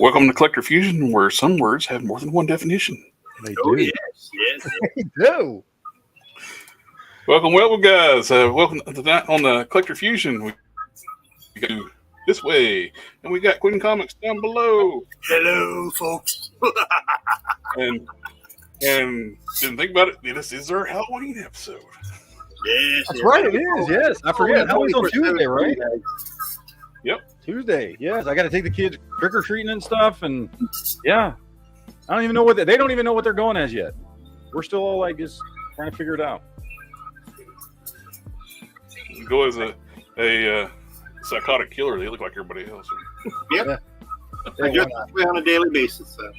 Welcome to Collector Fusion, where some words have more than one definition. They do. Oh, yes. They do. Welcome, guys. Welcome to that on the Collector Fusion. We go this way, and we got Quinn Comics down below. Hello, folks. and didn't think about it. This is our Halloween episode. Yes, That's right, it is. Yes, I forget. Halloween's on Tuesday, right? Yep. Tuesday. Yes, I got to take the kids trick or treating and stuff, and yeah, I don't even know what they don't even know what they're going as yet. We're still all like just trying to figure it out. Go as a psychotic killer. They look like everybody else. Yep. I just play on a daily basis. So.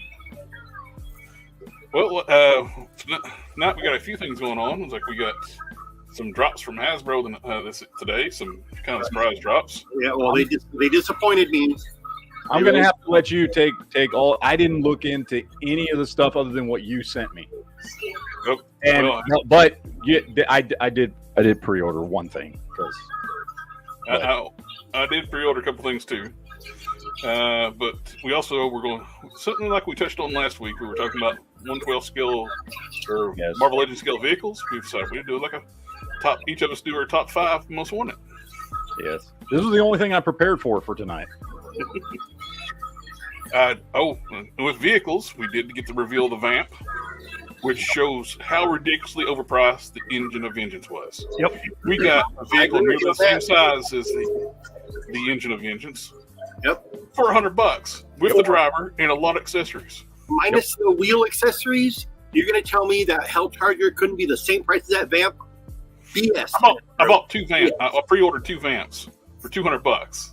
Well, tonight we got a few things going on. It's like we got some drops from Hasbro today, some kind of surprise drops. Yeah, well, they disappointed me. I'm gonna have to let you take all. I didn't look into any of the stuff other than what you sent me. Nope. And Well, but yeah, I did pre-order one thing because I did pre-order a couple things too. But we also were going something like we touched on last week. We were talking about 1/12 scale or Yes. Marvel Legends scale vehicles. We decided we'd do like a top. Each of us do our top 5 most wanted. yes, this was the only thing I prepared for tonight. With vehicles, we did get the reveal of the Vamp, which shows how ridiculously overpriced the Engine of Vengeance was. Yep. We got a vehicle nearly the same size as the Engine of Vengeance. Yep. For $100 with the driver and a lot of accessories. Minus the wheel accessories, you're going to tell me that Hell Charger couldn't be the same price as that Vamp? BS. I bought 2 Vamps. I pre-ordered 2 Vamps for $200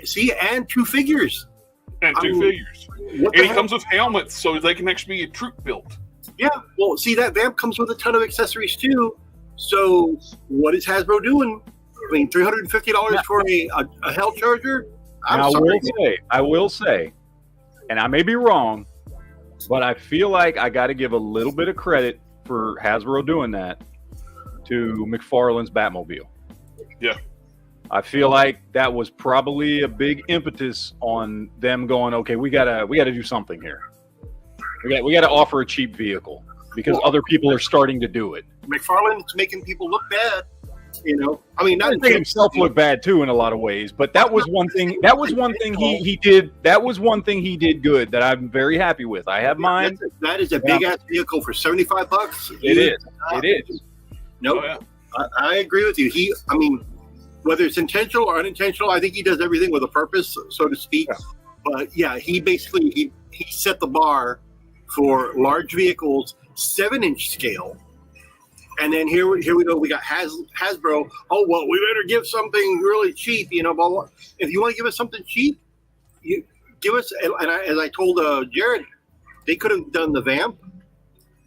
See, and 2 figures. and 2 figures. What the And it hell? comes with helmets, so they can actually be a troop built. Yeah, well, see, that Vamp comes with a ton of accessories too. So, what is Hasbro doing? I mean, $350 for a Hell Charger? I'm sorry. I will say, and I may be wrong, but I feel like I got to give a little bit of credit for Hasbro doing that to McFarlane's Batmobile. Yeah. I feel like that was probably a big impetus on them going, okay, we gotta do something here. We gotta offer a cheap vehicle because other people are starting to do it. McFarlane's making people look bad. You know, I mean, not He himself looked bad too in a lot of ways, but that was one thing. That was one thing he did. That was one thing he did good that I'm very happy with. I have mine. That is a big ass vehicle for $75. It is. Nope. Oh, yeah. I agree with you. I mean, whether it's intentional or unintentional, I think he does everything with a purpose, so to speak. Yeah. But yeah, he basically he set the bar for large vehicles, 7-inch scale. And then here we go. We got Hasbro. Oh well, we better give something really cheap. You know, blah, blah. If you want to give us something cheap, you give us. As I told Jared, they could have done the Vamp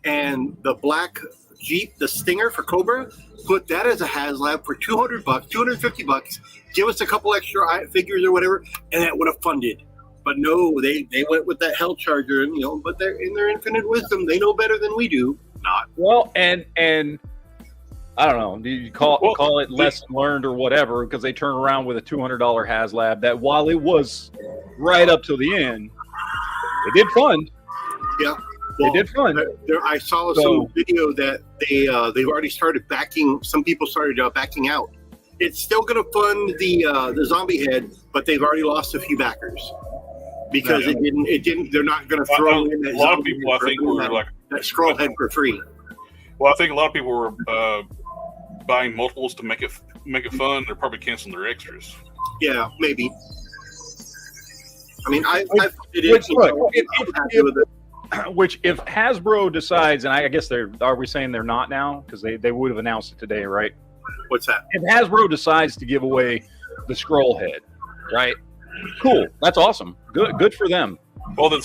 and the black Jeep, the Stinger for Cobra. Put that as a HasLab for $200, $250. Give us a couple extra figures or whatever, and that would have funded. But no, they went with that Hell Charger, and but they're in their infinite wisdom. They know better than we do. Not. Well, and I don't know. Do you call it lesson learned or whatever? Because they turn around with a $200 HasLab that, while it was right up to the end, it did fund. Yeah, They did fund. I saw some video that they've already started backing. Some people started backing out. It's still going to fund the zombie head, but they've already lost a few backers because it didn't. They're not going to throw in that. A lot of people, I think, were like that scroll head for free. Well, I think a lot of people were buying multiples to make it fun. They're probably canceling their extras. Yeah, maybe. I mean, Which if Hasbro decides, and I guess are we saying they're not now? Because they would have announced it today, right? What's that? If Hasbro decides to give away the scroll head, right? Cool. That's awesome. Good for them. Well, the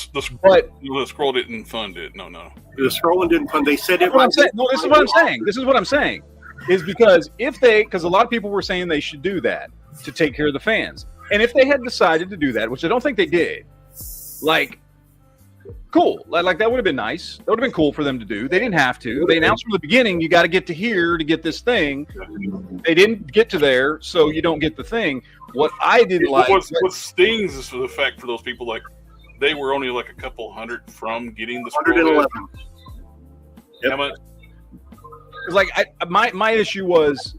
scroll didn't fund it. No. The scroll one didn't fund. They said it. No, this is what I'm saying. This is what I'm saying. Is because because a lot of people were saying they should do that to take care of the fans. And if they had decided to do that, which I don't think they did, cool. Like that would have been nice. That would have been cool for them to do. They didn't have to. They announced from the beginning, you got to get to here to get this thing. They didn't get to there, so you don't get the thing. What I didn't like. What stings is for the fact for those people like they were only like a couple hundred from getting the scroll head. 111. Yep. How much? It's like my issue was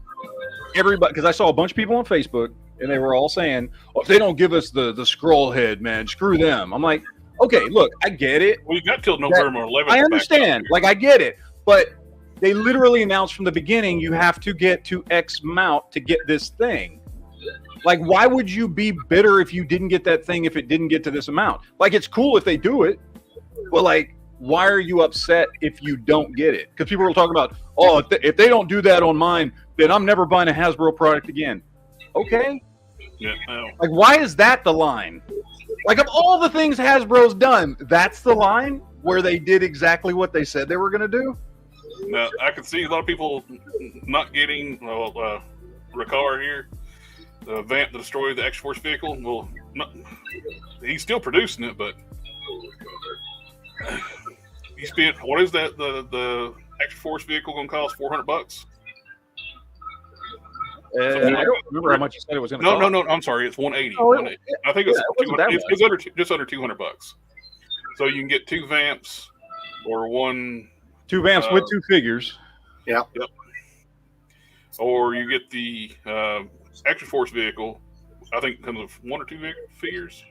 everybody, because I saw a bunch of people on Facebook and they were all saying, "Oh, if they don't give us the scroll head, man, screw them." I'm like, okay, look, I get it. Well, you got till November 11th. I understand. Like, I get it, but they literally announced from the beginning you have to get to X amount to get this thing. Like, why would you be bitter if you didn't get that thing if it didn't get to this amount? Like, it's cool if they do it, but like, why are you upset if you don't get it? Because people are talking about, oh, if they don't do that on mine, then I'm never buying a Hasbro product again. Okay. Yeah. Like, why is that the line? Like, of all the things Hasbro's done, that's the line where they did exactly what they said they were going to do? Now, I can see a lot of people not getting Ricard here, the Vamp to destroy the X-Force vehicle. Well, he's still producing it, but he spent, what is that? The X-Force vehicle going to cost $400? I don't remember how much you said it was going to cost. No. I'm sorry. It's 180. Oh, 180. I think it's, it's under just under $200. So you can get 2 Vamps or 1. 2 Vamps with 2 figures. Yeah. Yep. Or you get the X-Force vehicle. I think it comes with 1 or 2 figures.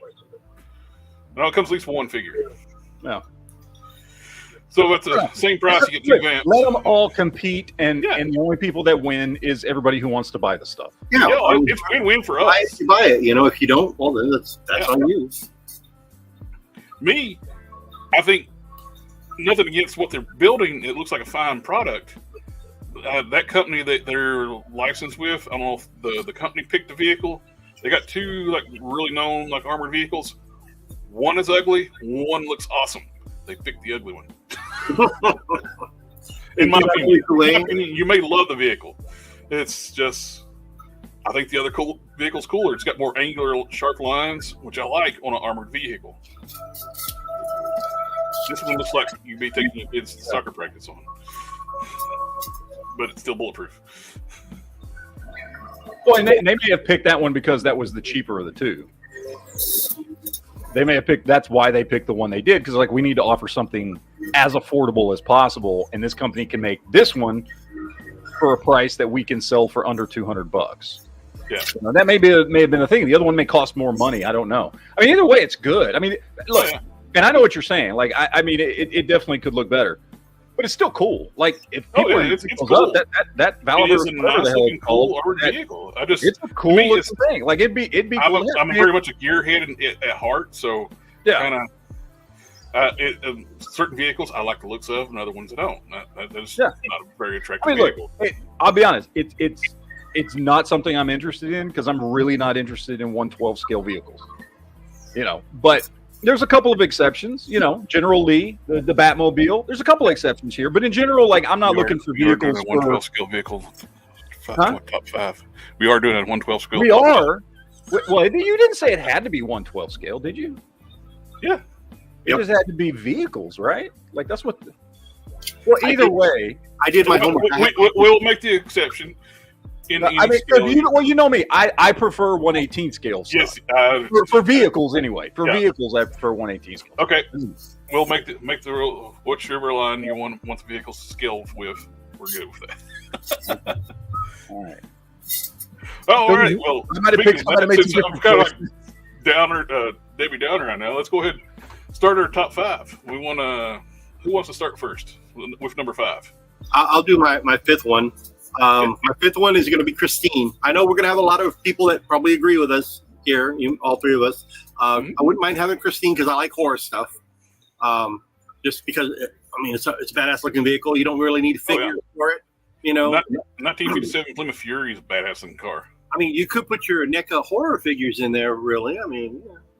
No, it comes at least 1 figure. Yeah. So at the same price, you get 2 Vamps. Let them all compete, and the only people that win is everybody who wants to buy the stuff. Yeah, it's win-win for us. If you buy it, if you don't, well, then that's on you. Me, I think nothing against what they're building. It looks like a fine product. That company that they're licensed with, I don't know if the company picked the vehicle. They got 2 like really known like armored vehicles. One is ugly. One looks awesome. They picked the ugly one. In my opinion, you may love the vehicle. It's just, I think the other vehicle's cooler. It's got more angular, sharp lines, which I like on an armored vehicle. This one looks like you'd be taking your kids to soccer practice on, but it's still bulletproof. Well, and they may have picked that one because that was the cheaper of the 2. They may have picked, that's why they picked the one they did, because like, we need to offer something as affordable as possible, and this company can make this one for a price that we can sell for under $200. Yeah, that may have been a thing. The other one may cost more money. I don't know. I mean, either way, it's good. I mean, look, and I know what you're saying. Like, I mean, it definitely could look better, but it's still cool. Like, if people it's cool. That Valor is a nice looking, cool armored vehicle. It's a cool looking thing. Like, it'd be. I'm very much a gearhead at heart, so kind of. Certain vehicles I like the looks of, and other ones I don't. That's not a very attractive vehicle. Look, I'll be honest. It's not something I'm interested in, because I'm really not interested in 1/12 scale vehicles. But there's a couple of exceptions. General Lee, the Batmobile. There's a couple of exceptions here, but in general, like, I'm not looking for vehicles. 1/12 scale vehicle. Top 5. We are doing a 1/12 scale. We are. Well, you didn't say it had to be 1/12 scale, did you? Yeah. It just had to be vehicles, right? Like, that's what. Well, either way, I did my homework. We'll make the exception. You know me. I prefer 1/18 scale stuff. Yes, for vehicles anyway. For vehicles, I prefer 1/18 scale. Okay, we'll make the rule. Whichever line you want the vehicle scaled with, we're good with that. All right. Oh, all right. Well, I might have picked I'm kind of like Downer, Debbie Downer right now. Let's go ahead and start our top 5. We want to. Who wants to start first with number 5? I'll do my 5th one. My 5th one is going to be Christine. I know we're going to have a lot of people that probably agree with us here, all 3 of us. I wouldn't mind having Christine because I like horror stuff. Just because, it's a badass looking vehicle. You don't really need a figure for it. 1957 Plymouth Fury is a badass looking car. You could put your NECA horror figures in there, really.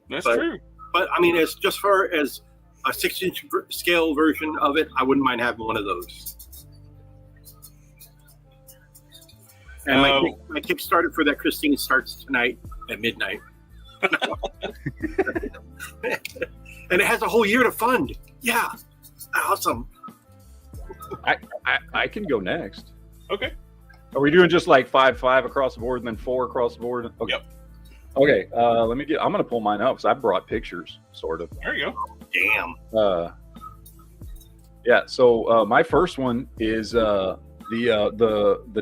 That's true. But, as just for as a 6-inch scale version of it, I wouldn't mind having one of those. And my Kickstarter for that Christine starts tonight at midnight. And it has a whole year to fund. Yeah. Awesome. I can go next. Okay. Are we doing just like 5 across the board and then 4 across the board? Okay. Yep. Okay, let me get. I'm gonna pull mine up because I brought pictures, sort of. There you go. Damn. Yeah. So my first one is the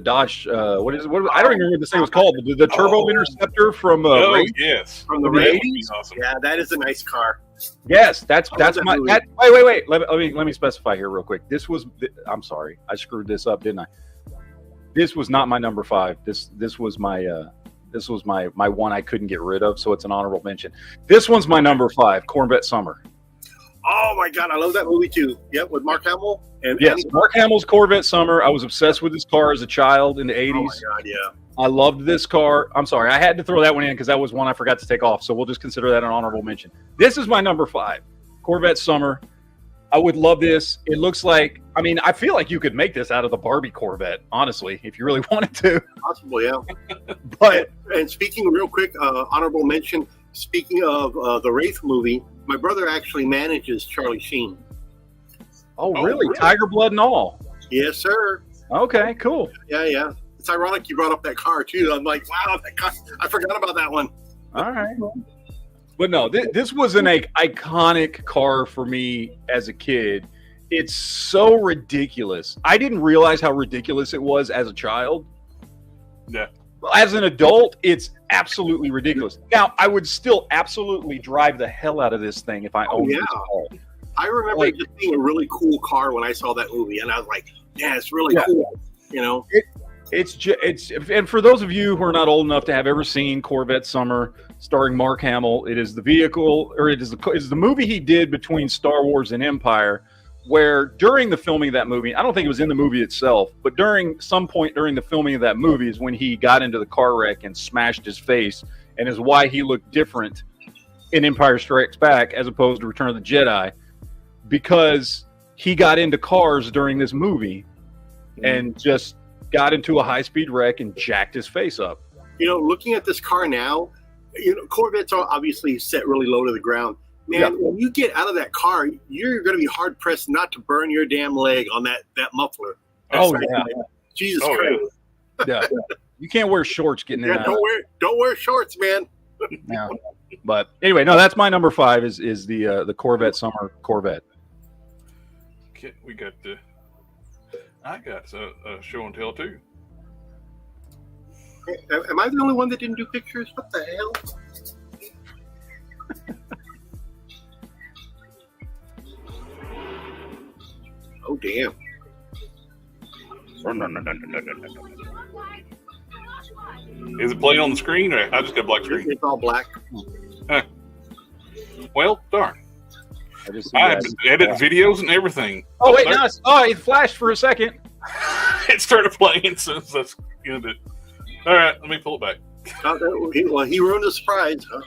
Dodge. What is it? I don't even remember what this thing was called. The Turbo Interceptor from Race. Yes, From the From the 80s? Awesome. Yeah, that is a nice car. Yes, that's that my. movie. Wait. Let me specify here real quick. This was. I'm sorry, I screwed this up, didn't I? This was not my number 5. This was my. This was my one I couldn't get rid of, so it's an honorable mention. This one's my number 5, Corvette Summer. Oh my God, I love that movie too. Yep, with Mark Hamill and Yes, Mark Hamill's Corvette Summer. I was obsessed with this car as a child in the 80s. Oh my God, yeah. I loved this car. I'm sorry, I had to throw that one in because that was one I forgot to take off. So we'll just consider that an honorable mention. This is my number 5, Corvette Summer. I would love this. It looks like, I mean, I feel like you could make this out of the Barbie Corvette, honestly, if you really wanted to. Possible, yeah. But And speaking real quick, honorable mention. Speaking of the Wraith movie, my brother actually manages Charlie Sheen. oh, really? Tiger blood and all. Yes, sir. Okay, cool. Yeah. It's ironic you brought up that car too. I'm like, wow, that car, I forgot about that one. All right. But no, this was an iconic car for me as a kid. It's so ridiculous. I didn't realize how ridiculous it was as a child. Yeah. As an adult, it's absolutely ridiculous. Now, I would still absolutely drive the hell out of this thing if I owned this car. I remember Like- it just being a really cool car when I saw that movie, and I was like, yeah, it's really cool. You know? It's and for those of you who are not old enough to have ever seen Corvette Summer starring Mark Hamill, it is the vehicle, or it is the movie he did between Star Wars and Empire, where during the filming of that movie, I don't think it was in the movie itself, but during some point during the filming of that movie is when he got into the car wreck and smashed his face, and is why he looked different in Empire Strikes Back as opposed to Return of the Jedi, because he got into cars during this movie and just got into a high-speed wreck and jacked his face up. You know, looking at this car now, you know, Corvettes are obviously set really low to the ground. Man, when you get out of that car, you're going to be hard pressed not to burn your damn leg on that muffler. Oh, That's yeah. Jesus Oh, Christ! Yeah, you can't wear shorts getting in Yeah, and out. don't wear shorts, man. Yeah. But anyway, no, that's my number 5 is the Corvette Summer Corvette. Okay, we got the. I got a show and tell too. Am I the only one that didn't do pictures? What the hell? Oh damn! Is it playing on the screen, or I just got black screen? It's all black. Well, darn. I just see I had that. to edit videos and everything. Oh wait, there- no! It flashed for a second. It started playing since that's ended. All right, let me pull it back. Well, he ruined the surprise. Huh?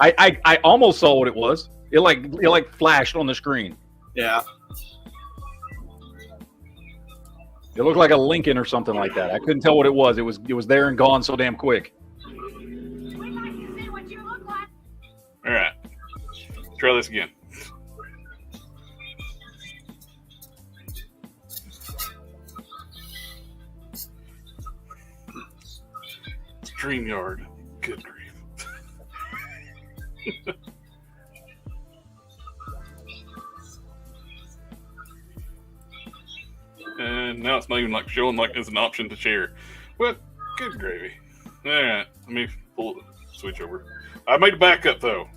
I almost saw what it was. It like flashed on the screen. Yeah. It looked like a Lincoln or something like that. I couldn't tell what it was. It was there and gone so damn quick. All right, try this again. StreamYard. Good grief. And now it's not even like showing like as an option to share. Well, good gravy. All right, let me switch over. I made a backup though.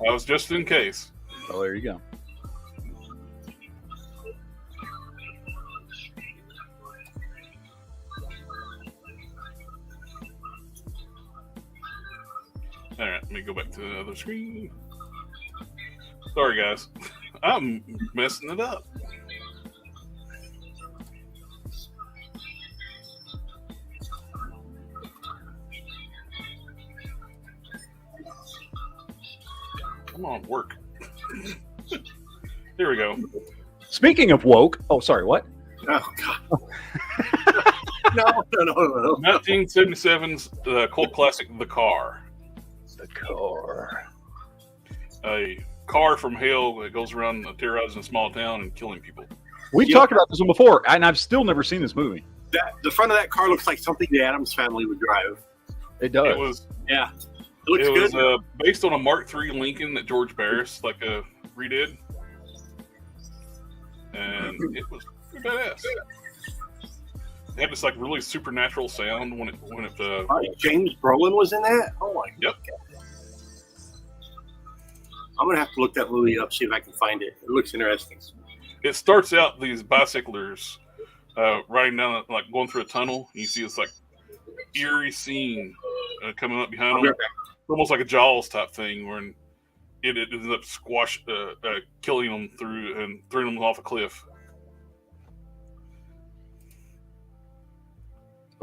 I was just in case. Oh, there you go. All right, let me go back to the other screen. Sorry, guys. I'm messing it up. Come on, work. Here we go. Speaking of woke, oh sorry, what? Oh God. No. 1977's cult classic, The Car. The car. A car from hell that goes around terrorizing a small town and killing people. We've talked about this one before, and I've still never seen this movie. The front of that car looks like something the Addams family would drive. It does. It was Yeah. Looks It was good. based on a Mark III Lincoln that George Barris redid, and it was pretty badass. It had this really supernatural sound when it James Brolin was in that. Oh my Yep. God. I'm gonna have to look that movie up, see if I can find it. It looks interesting. It starts out these bicyclers riding down, going through a tunnel. And you see this eerie scene coming up behind them, almost like a Jaws type thing, where it ends up killing them through and throwing them off a cliff.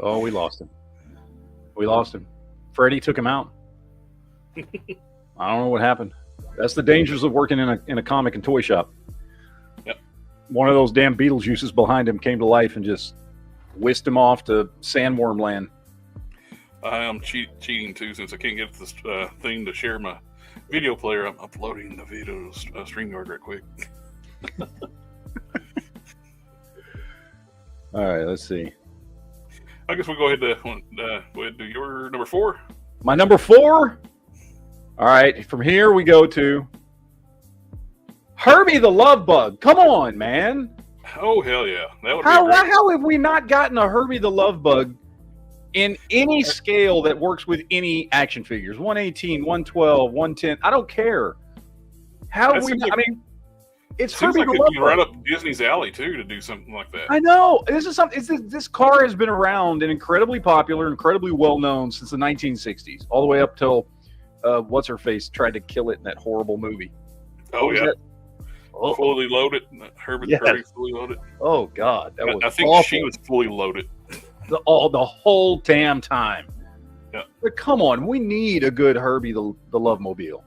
Oh, we lost him. Freddie took him out. I don't know what happened. That's the dangers of working in a comic and toy shop. Yep. One of those damn Beetlejuices behind him came to life and just whisked him off to sandworm land. I am cheating too, since I can't get this thing to share my video player. I'm uploading the video to StreamYard right quick. All right, let's see. I guess we'll go ahead and do your number 4. My number 4. All right, from here we go to Herbie the Love Bug. Come on, man. Oh, hell yeah. That would How be great. have we not gotten a Herbie the Love Bug in any scale that works with any action figures? 118, 112, 110. I don't care. How have we not, it's Seems Herbie like the it'd Love be Bug. right up Disney's alley too to do something like that. I know. This is something. This car has been around and incredibly popular, incredibly well known since the 1960s, all the way up till what's her face tried to kill it in that horrible movie. Oh yeah, Oh, fully loaded. Herbie Yes. fully loaded. oh God, that was I think awful. she was fully loaded. the whole damn time. Yeah. But come on, we need a good Herbie the Love Mobile.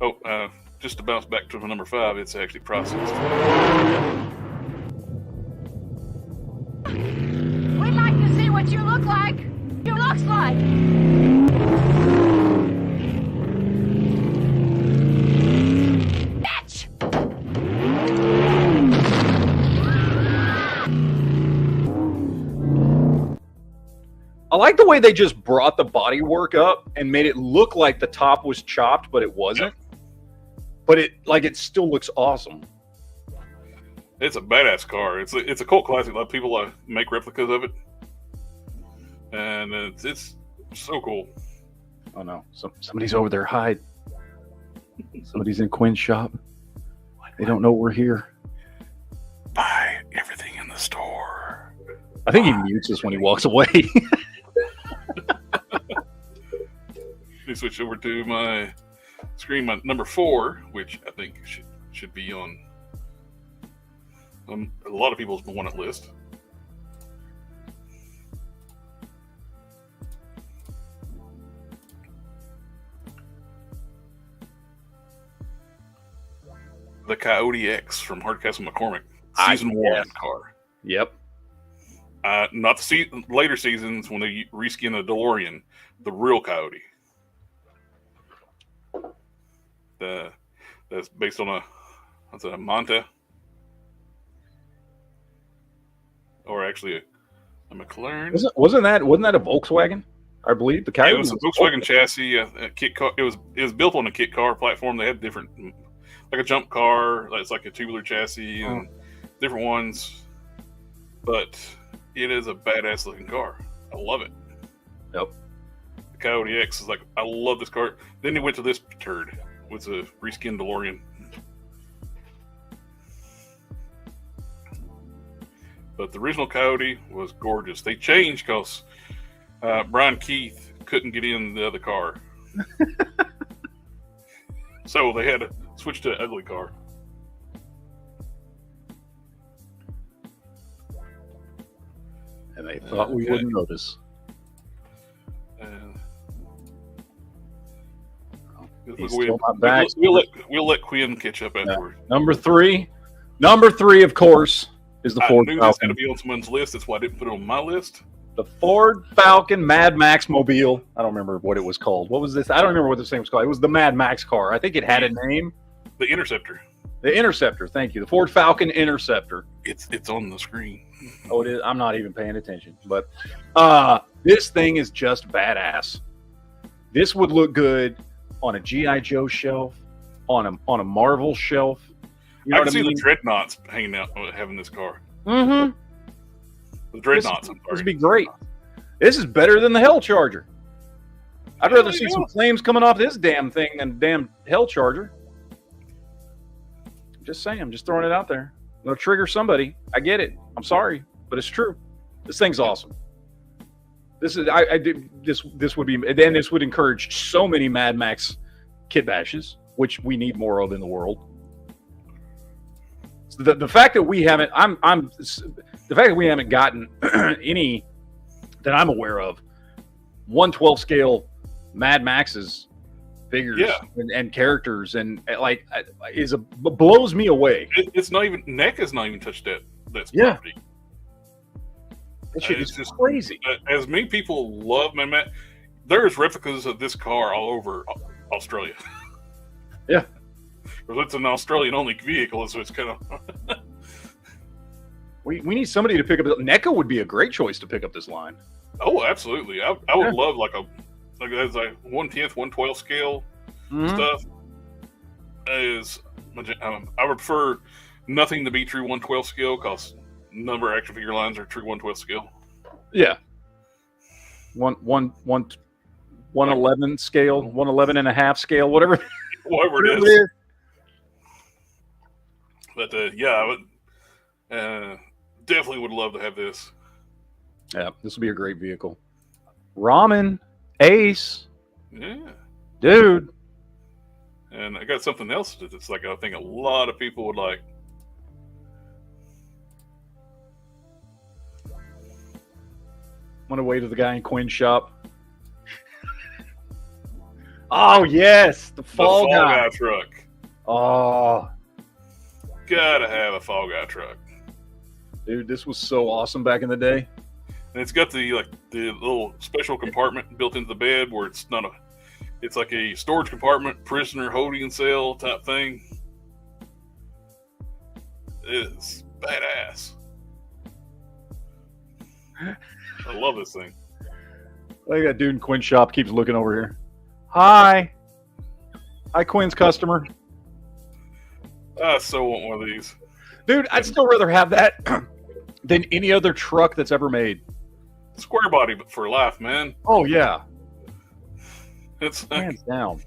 Oh, just to bounce back to number 5, it's actually processed. We'd like to see what you look like. You looks like. Bitch! I like the way they just brought the bodywork up and made it look like the top was chopped, but it wasn't. But it still looks awesome. It's a badass car. It's a cult classic. A lot of people make replicas of it, and it's so cool. Oh no, somebody's over there. Hide. Somebody's in Quinn's shop. They don't know we're here. Buy everything in the store. I think he mutes us when he walks away. Let me switch over to my screen. My number 4, which I think should be on a lot of people's wanted list. The Coyote X from Hardcastle McCormick, season 1 car. Yep. Not the later seasons when they reskin the DeLorean, the real Coyote. That's based on a Monta, or actually a McLaren. Wasn't that a Volkswagen? I believe the Yeah, Coyote it was a Volkswagen chassis, a kit car. It was built on a kit car platform. They had different, like a jump car. It's like a tubular chassis and different ones. But it is a badass looking car. I love it. Yep. The Coyote X is I love this car. Then they went to this turd with a reskinned DeLorean. But the original Coyote was gorgeous. They changed because Brian Keith couldn't get in the other car. So they had to switch to an ugly car. And they thought we wouldn't notice. He's still not back. We'll let Quinn catch up afterward. Number three, of course, is the Ford I knew this had to Falcon. be on someone's list. That's why I didn't put it on my list. The Ford Falcon Mad Max Mobile. I don't remember what it was called. What was this? I don't remember what this thing was called. It was the Mad Max car. I think it had a name. The Interceptor. The Interceptor. Thank you. The Ford Falcon Interceptor. It's on the screen. Oh, it is. I'm not even paying attention. But this thing is just badass. This would look good on a G.I. Joe shelf, on a Marvel shelf. You know I what can I see mean? the Dreadnoughts hanging out having this car. Mm-hmm. The Dreadnoughts. I'm This sorry. would be great. This is better than the Hell Charger. I'd rather see some flames coming off this damn thing than damn Hell Charger. Just saying, I'm just throwing it out there. It'll trigger somebody. I get it. I'm sorry, but it's true. This thing's awesome. This is this would be, and this would encourage so many Mad Max kit bashes, which we need more of in the world. So the fact that we haven't, the fact that we haven't gotten any that I'm aware of 1/12 scale Mad Max's figures and characters and like blows me away. It's not even NECA's not even touched that Yeah. property. That shit It's is just crazy. As many people love Mad Max, there's replicas of this car all over Australia. Yeah. Because it's an Australian only vehicle, so it's kind of We need somebody to pick up. NECA would be a great choice to pick up this line. Oh, absolutely. I would love like as a 1/10, 1/12 scale Mhm. stuff. I would prefer nothing to be true 1/12 scale because none of our action figure lines are true 1/12 scale. Yeah. 111 scale, 111 and a half scale, whatever. Whatever it is. But I would definitely would love to have this. Yeah, this would be a great vehicle. Ramen, Ace, Yeah. dude. And I got something else that's like I think a lot of people would like. Want to wait to the guy in Quinn's shop. Oh yes, the Fall Guy. Truck. Oh, Gotta have a Fall Guy truck. dude, this was so awesome back in the day. And it's got the little special compartment built into the bed where it's not it's like a storage compartment, prisoner holding cell type thing. It's badass. I love this thing. Look at that dude in Quinn's shop keeps looking over here. Hi, Quinn's customer. I so want one of these. Dude, I'd still rather have that than any other truck that's ever made. Square body, but for life, man. Oh yeah, It's hands down.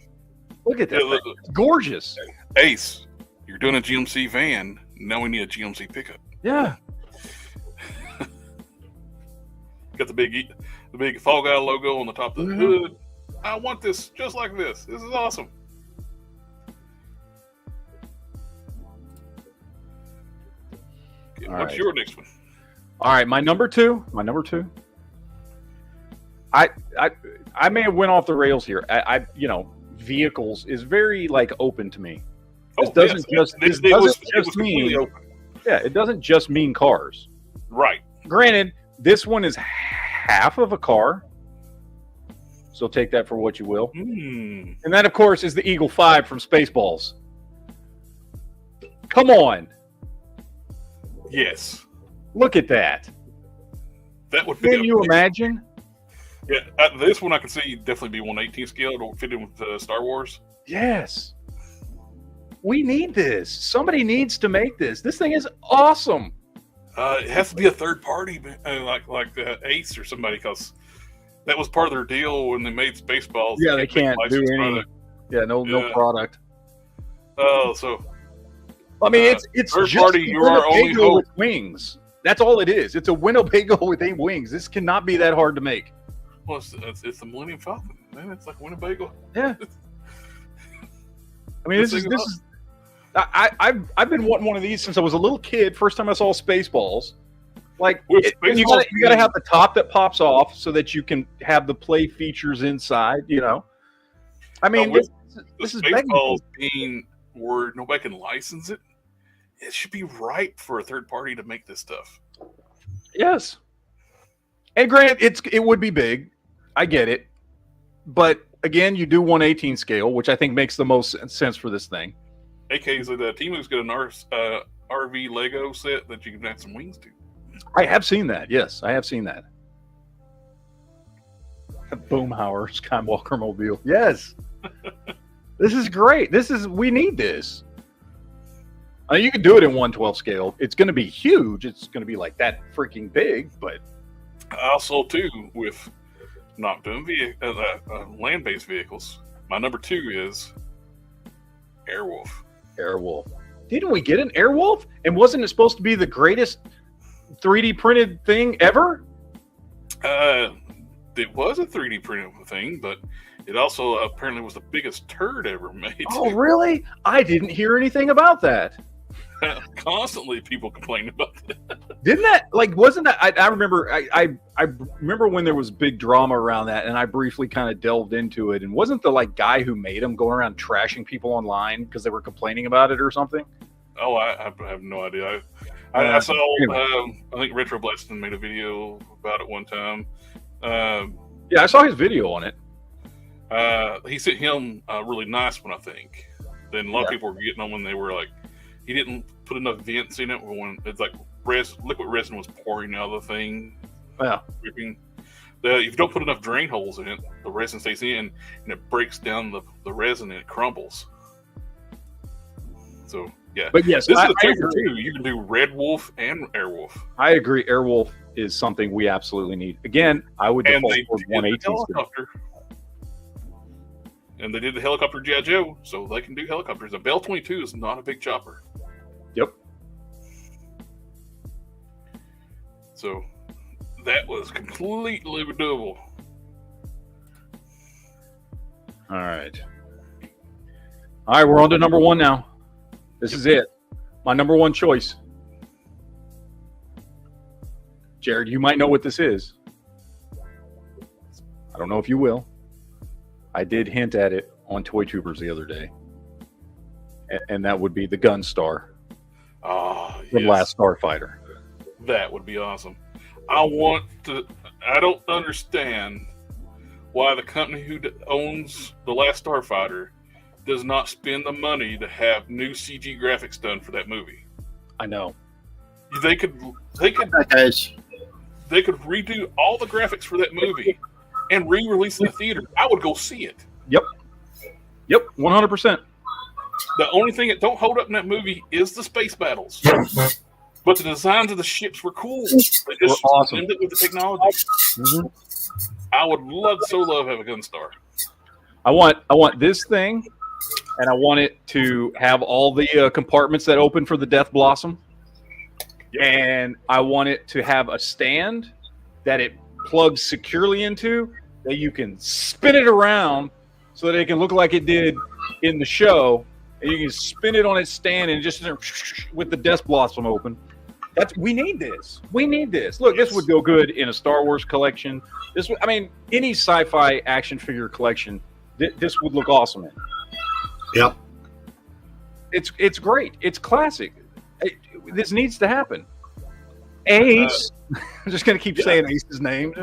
Look at that. Yeah, thing. It's gorgeous. Ace. You're doing a GMC van. Now we need a GMC pickup. Yeah. Got the big Fall Guy logo on the top of the hood. I want this just like this. This is awesome. Okay, All what's right. your next one? All right, my number two. I may have went off the rails here. Vehicles is very like open to me. This doesn't just mean it doesn't just mean cars. Right. Granted, this one is half of a car, so take that for what you will. Hmm. And that, of course, is the Eagle 5 from Spaceballs. Come on, Yes. look at that. That would be. Can you imagine? Yeah, this one I can see definitely be 1/18 scale to fit in with Star Wars. Yes. We need this. Somebody needs to make this. This thing is awesome. It has to be a third party, like Ace or somebody, because that was part of their deal when they made Spaceballs. Yeah, they can't do licensed any. product. Yeah, no Yeah. product. Oh, so I mean, it's third just party, a you're our only Winnebago hope. with wings. That's all it is. It's a Winnebago with 8 wings. This cannot be that hard to make. well, it's the Millennium Falcon, man. It's like Winnebago. Yeah. I mean, this is. I've been wanting one of these since I was a little kid. First time I saw Spaceballs. Like, With you Spaceballs, got to have the top that pops off so that you can have the play features inside. You know. I mean, with this is the begging Spaceballs being where nobody can license it. It should be ripe for a third party to make this stuff. Yes. And granted, it would be big. I get it. But again, you do 1/18 scale, which I think makes the most sense for this thing. AK's the Timu's got an RV Lego set that you can add some wings to. I have seen that. Yes, I have seen that. Boomhauer Skywalker Mobile. Yes. This is great. We need this. I mean, you can do it in 1/12 scale. It's going to be huge. It's going to be like that freaking big, but Also, too, with not doing land-based vehicles, my number 2 is Airwolf. Airwolf. Didn't we get an Airwolf? And wasn't it supposed to be the greatest 3D printed thing ever? It was a 3D printed thing, but it also apparently was the biggest turd ever made. Oh, really? I didn't hear anything about that. Constantly people complaining about that. Didn't that, like, wasn't that, I remember, I remember when there was big drama around that, and I briefly kind of delved into it, and wasn't the, like, guy who made them going around trashing people online because they were complaining about it or something? Oh, I have no idea. I saw, I think Retro Blasting made a video about it one time. Yeah, I saw his video on it. He sent him a really nice one, I think. Then a lot of people were getting on when they were like, he didn't put enough vents in it when it's like liquid resin was pouring out of the thing. Yeah. If you don't put enough drain holes in it, the resin stays in and it breaks down the resin and it crumbles. So, yeah. But yes, this is I a two for agree. 2. You can do Red Wolf and Airwolf. I agree. Airwolf is something we absolutely need. Again, I would And default they towards did the 118. helicopter. And they did the helicopter G.I. Joe, so they can do helicopters. A Bell 22 is not a big chopper. Yep. So that was completely doable. All right. All right, we're on to number 1 now. This is it. My number 1 choice. Jared, you might know what this is. I don't know if you will. I did hint at it on Toy Troopers the other day. And that would be the Gunstar from Last Starfighter. That would be awesome. I don't understand why the company who owns the Last Starfighter does not spend the money to have new CG graphics done for that movie. I know. They could Guys, redo all the graphics for that movie and re-release it in the theater. I would go see it. Yep, 100%. The only thing that don't hold up in that movie is the space battles. But the designs of the ships were cool. They just awesome. ended with the technology. Mm-hmm. I would love to have a Gunstar. I want this thing, and I want it to have all the compartments that open for the Death Blossom. Yep. And I want it to have a stand that it plugs securely into, that you can spin it around so that it can look like it did in the show, and you can spin it on its stand and just with the Death Blossom open. We need this. We need this. Look, This would go good in a Star Wars collection. Any sci-fi action figure collection, this would look awesome in. Yep. It's great. It's classic. This needs to happen. Ace. I'm just going to keep saying Ace's name.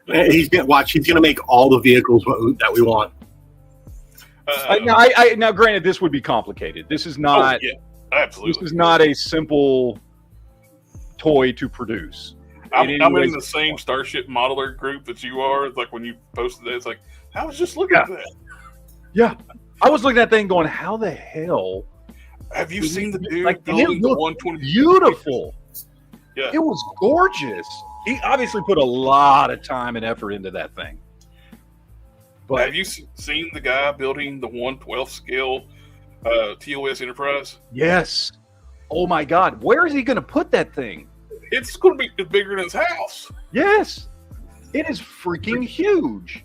He's gonna make all the vehicles that we want. Now, granted, this would be complicated. This is not. Absolutely. This is not a simple toy to produce. I'm in the same Starship modeler group that you are. It's like when you posted that, it's like, I was just looking at that. Yeah. I was looking at that thing going, how the hell? Have you seen the dude like, building the 120? Beautiful. Yeah. It was gorgeous. He obviously put a lot of time and effort into that thing. But have you seen the guy building the 1/12 scale TOS Enterprise? Yes. Oh my God. Where is he going to put that thing? It's going to be bigger than his house. Yes. It is freaking huge.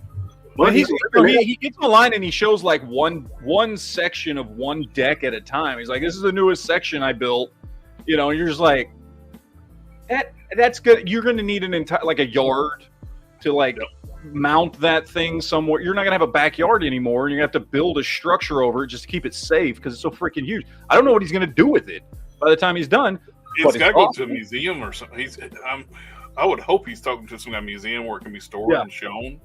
Well, he gets on the line and he shows like one section of one deck at a time. He's like, "This is the newest section I built," and you're just like, "That's good." You're going to need an entire a yard to mount that thing somewhere. You're not going to have a backyard anymore, and you're going to have to build a structure over it just to keep it safe because it's so freaking huge. I don't know what he's going to do with it by the time he's done. It's got to go to a museum or something. I would hope he's talking to some kind of museum where it can be stored and shown.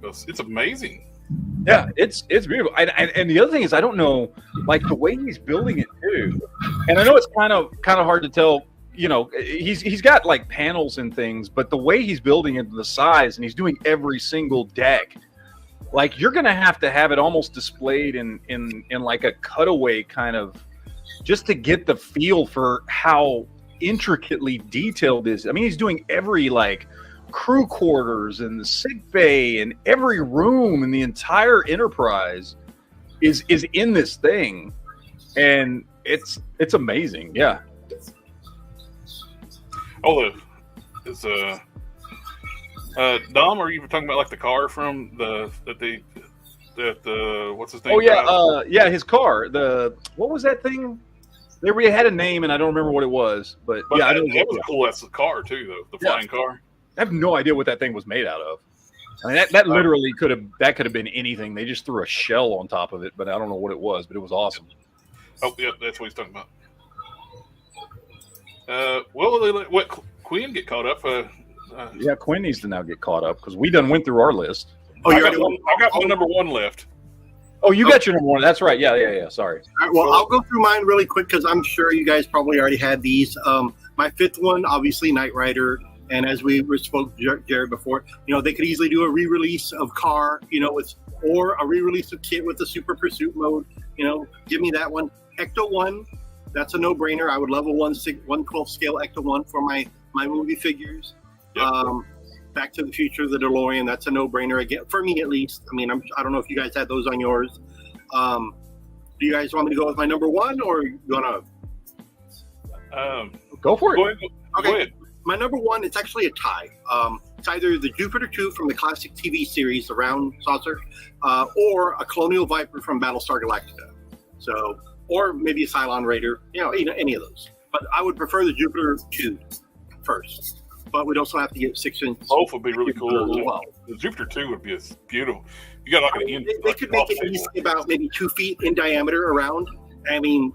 It's amazing. Yeah, it's beautiful. And the other thing is, I don't know, the way he's building it too. And I know it's kind of hard to tell, you know, he's got like panels and things, but the way he's building it, the size, and he's doing every single deck, like you're gonna have it almost displayed in like a cutaway kind of, just to get the feel for how intricately detailed this. I mean, he's doing every like crew quarters and the sick bay and every room in the entire Enterprise is in this thing, and it's amazing. Yeah. Oh, it's Dom, are you talking about like the car from what's his name? Oh yeah, yeah, his car. What was that thing? They had a name and I don't remember what it was, but yeah, I know that was cool. That's the car too, though. The flying car. I have no idea what that thing was made out of. I mean, that literally could have been anything. They just threw a shell on top of it, but I don't know what it was. But it was awesome. Oh yeah, that's what he's talking about. Well, what Quinn get caught up? Yeah, Quinn needs to now get caught up because we done went through our list. Oh, I got my number one left. Oh, you got your number one. That's right. Yeah. Sorry. All right, well, I'll go through mine really quick because I'm sure you guys probably already had these. My fifth one, obviously, Knight Rider. And as we spoke to Jared before, they could easily do a re-release of Car, or a re-release of Kit with the Super Pursuit mode. Give me that one. Ecto 1, that's a no-brainer. I would love a 1/12 scale Ecto 1 for my movie figures. Yep. Back to the Future, the DeLorean, that's a no-brainer again for me at least. I mean, I don't know if you guys had those on yours. Do you guys want me to go with my number one, or you wanna? Go for it. Go ahead. My number one, it's actually a tie. It's either the Jupiter 2 from the classic TV series, the round saucer, or a Colonial Viper from Battlestar Galactica. So, or maybe a Cylon Raider, any of those. But I would prefer the Jupiter 2 first. But we'd also have to get 6-inch. Both would be really cool. Well. The Jupiter 2 would be beautiful. You got like an They could make it easily about maybe 2 feet in diameter around. I mean,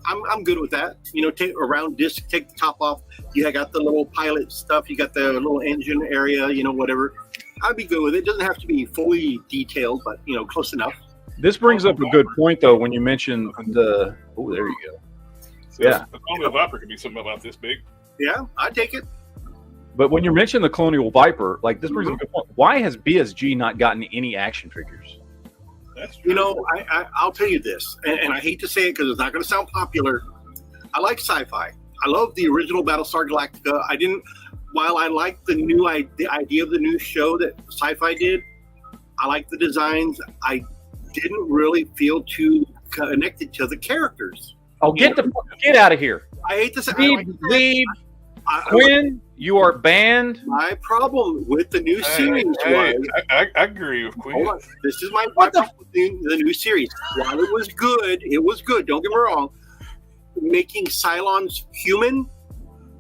I'm good with that. Take a round disc, take the top off. You got the little pilot stuff. You got the little engine area, whatever. I'd be good with it. It doesn't have to be fully detailed, but, close enough. This brings up a good point, though, when you mention the... Oh, there you go. Yeah. The Colonial Viper could be something about this big. Yeah, I'd take it. But when you mention the Colonial Viper, like, this brings up a good point. Why has BSG not gotten any action figures? That's true. I'll tell you this, and I hate to say it because it's not going to sound popular. I like sci-fi. I love the original Battlestar Galactica. While I like the idea of the new show that Sci-Fi did, I like the designs. I didn't really feel too connected to the characters. Oh, get out of here! I hate to say, leave. Quinn, you are banned. My problem with the new series was... I agree with Quinn. Hold on. This is my problem with the new series. While it was good. Don't get me wrong. Making Cylons human?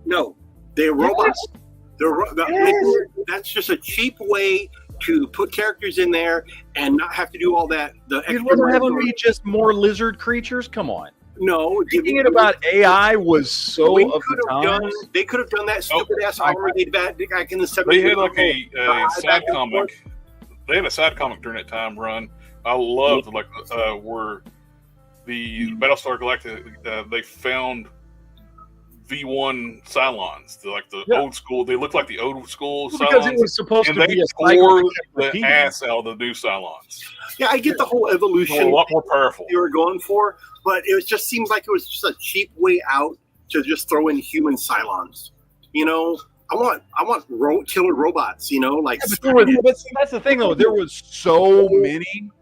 No. They're robots. That's just a cheap way to put characters in there and not have to do all that. You'd rather have them be just more lizard creatures? Come on. No, thinking about AI was so of the time. They could have done that stupid ass armor they had back in the 70s. They had like a side comic. They had a side comic during that time run. I loved where the Battlestar Galactica they found V1 Cylons, the old school. They looked like the old school Cylons because it was supposed to be a tore the ass out of the new Cylons. Yeah, I get the whole evolution. A lot more powerful. They were going for, but just seems like it was just a cheap way out to just throw in human Cylons. I want killer robots. Like. But that's the thing, though. There was so many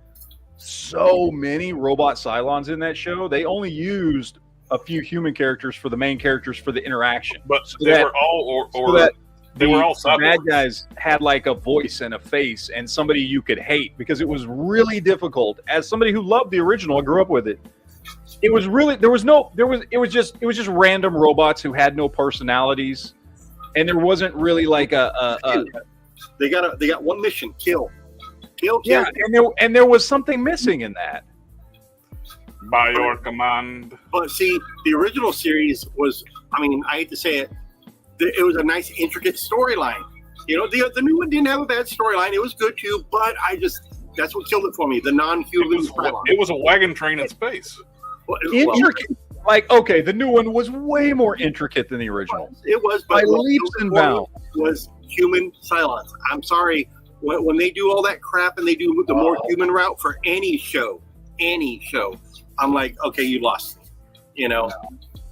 robot Cylons in that show. They only used a few human characters for the main characters for the interaction. But they were all they were all cyborgs. Bad guys had like a voice and a face and somebody you could hate because it was really difficult. As somebody who loved the original, I grew up with it. It was really it was just random robots who had no personalities, and there wasn't really like they got one mission: kill. Yeah, and there was something missing in that. By your command. But see, the original series was, I hate to say it, it was a nice, intricate storyline. The new one didn't have a bad storyline. It was good too, but that's what killed it for me. The non-human it was a wagon train in space. Intricate. Like, okay, the new one was way more intricate than the original. It was, By but leaps and bounds. was human Cylons. I'm sorry, when they do all that crap and they do the more human route for any show, I'm like, okay, you lost me, you know.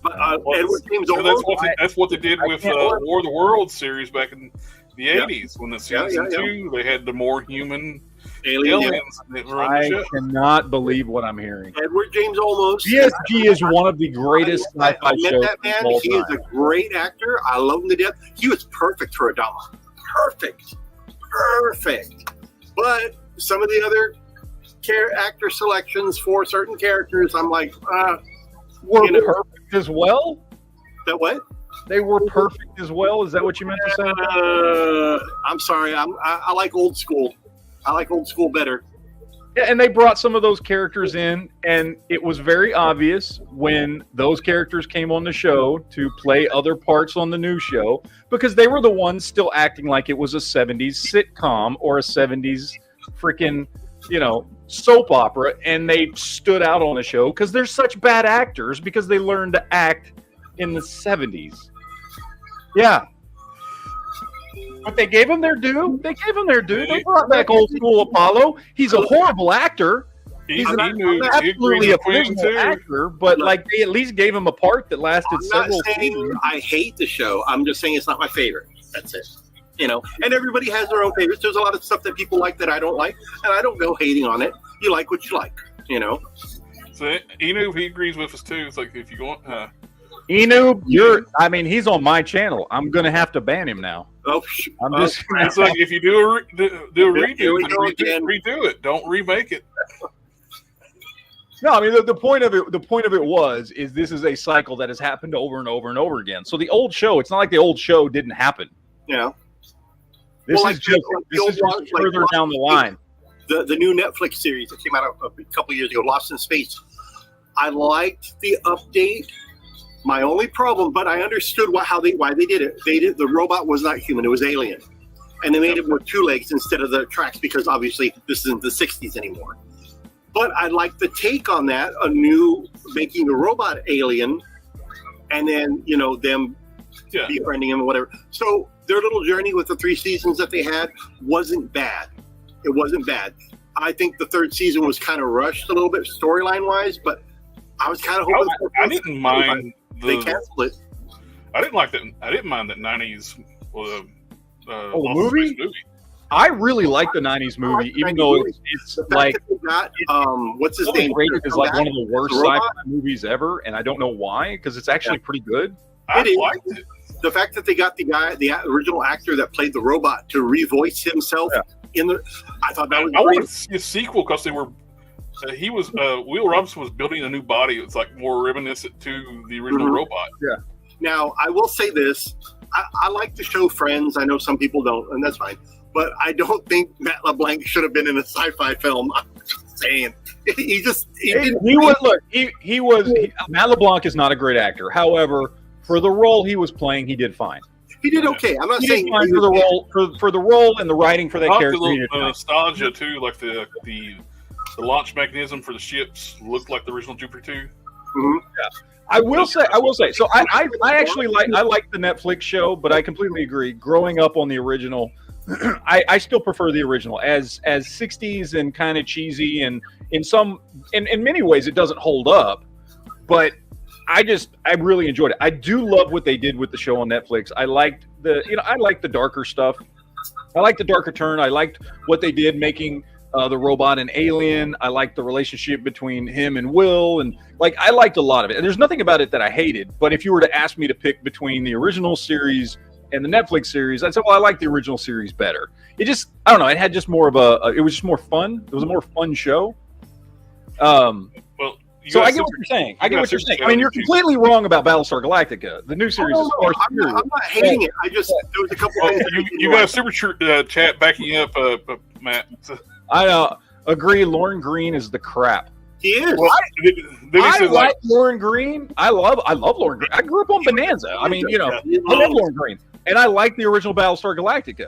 But Edward James Olmos, that's what they did with War of the Worlds series back in the 80s when the season 2 they had the more human aliens that were on the show. I cannot believe what I'm hearing. Edward James Olmos. BSG is one of the greatest sci-fi I met shows. that man. of all He is time. a great actor. I love him to death. He was perfect for Adama. Perfect. But some of the other actor selections for certain characters, I'm like, were you know, perfect as well. that what? They were perfect as well. Is that what you meant to say? I'm sorry. I like old school. I like old school better. Yeah, and they brought some of those characters in, and it was very obvious when those characters came on the show to play other parts on the new show because they were the ones still acting like it was a 70s sitcom or a 70s freaking, soap opera, and they stood out on the show because they're such bad actors because they learned to act in the 70s. Yeah. But they gave him their due. They brought back old school Apollo. He's a horrible actor. He's absolutely a abysmal actor, but like they at least gave him a part that lasted several seasons. I hate the show. I'm just saying it's not my favorite. That's it. And everybody has their own favorites. There's a lot of stuff that people like that I don't like, and I don't go hating on it. You like what you like, So Enu, he agrees with us too. It's like if you go on, Enu, he's on my channel. I'm gonna have to ban him now. Oh, it's like if you do a redo, redo it. Don't remake it. No, the point of it is this is a cycle that has happened over and over and over again. So the old show, it's not like the old show didn't happen. Yeah. This is just further down the line. The new Netflix series that came out a couple years ago, Lost in Space. I liked the update. My only problem, but I understood why they did it. The robot was not human; it was alien, and they made it with 2 legs instead of the tracks because obviously this isn't the '60s anymore. But I like the take on that, making the robot alien, and then them befriending him or whatever. So their little journey with the 3 seasons that they had wasn't bad. It wasn't bad. I think the 3rd season was kind of rushed a little bit storyline wise, but I was kind of hoping. I didn't mind. They canceled it. I didn't like that. I didn't mind that 90s movie. I really like the 90s movie, even though it's like what's his name? Rated as like one of the worst sci-fi movies ever, and I don't know why because it's actually pretty good. I liked it. The fact that they got the original actor that played the robot to revoice himself I thought that was. I wanted to see a sequel because they were. Will Robinson was building a new body. It's like more reminiscent to the original robot. Yeah. Now I will say this: I like the show Friends. I know some people don't, and that's fine. But I don't think Matt LeBlanc should have been in a sci-fi film. I'm just saying, Matt LeBlanc is not a great actor. However, for the role he was playing, he did fine. He did okay. I'm not saying fine for the role for the role and the writing for that character. The nostalgia too, like the launch mechanism for the ships looked like the original Jupiter 2. Mm-hmm. Yeah. I will say. So I actually like the Netflix show, but I completely agree. Growing up on the original, I still prefer the original as 60s and kind of cheesy, and in many ways it doesn't hold up, but I really enjoyed it. I do love what they did with the show on Netflix. I liked the darker stuff. I liked the darker turn. I liked what they did making the robot an alien. I liked the relationship between him and Will, and I liked a lot of it. And there's nothing about it that I hated. But if you were to ask me to pick between the original series and the Netflix series, I'd say, well, I like the original series better. It just, I don't know, it had just more of it was just more fun. It was a more fun show. So I get what you're saying. I mean, you're completely wrong about Battlestar Galactica. The new series is far superior. I'm not hating it. There was a couple things. You got a super chat backing you up, Matt. I agree. Lauren Green is the crap. He is. Well, I like Lauren Green. I love Lauren Green. I grew up on Bonanza. I mean, I love Lauren Green, and I like the original Battlestar Galactica.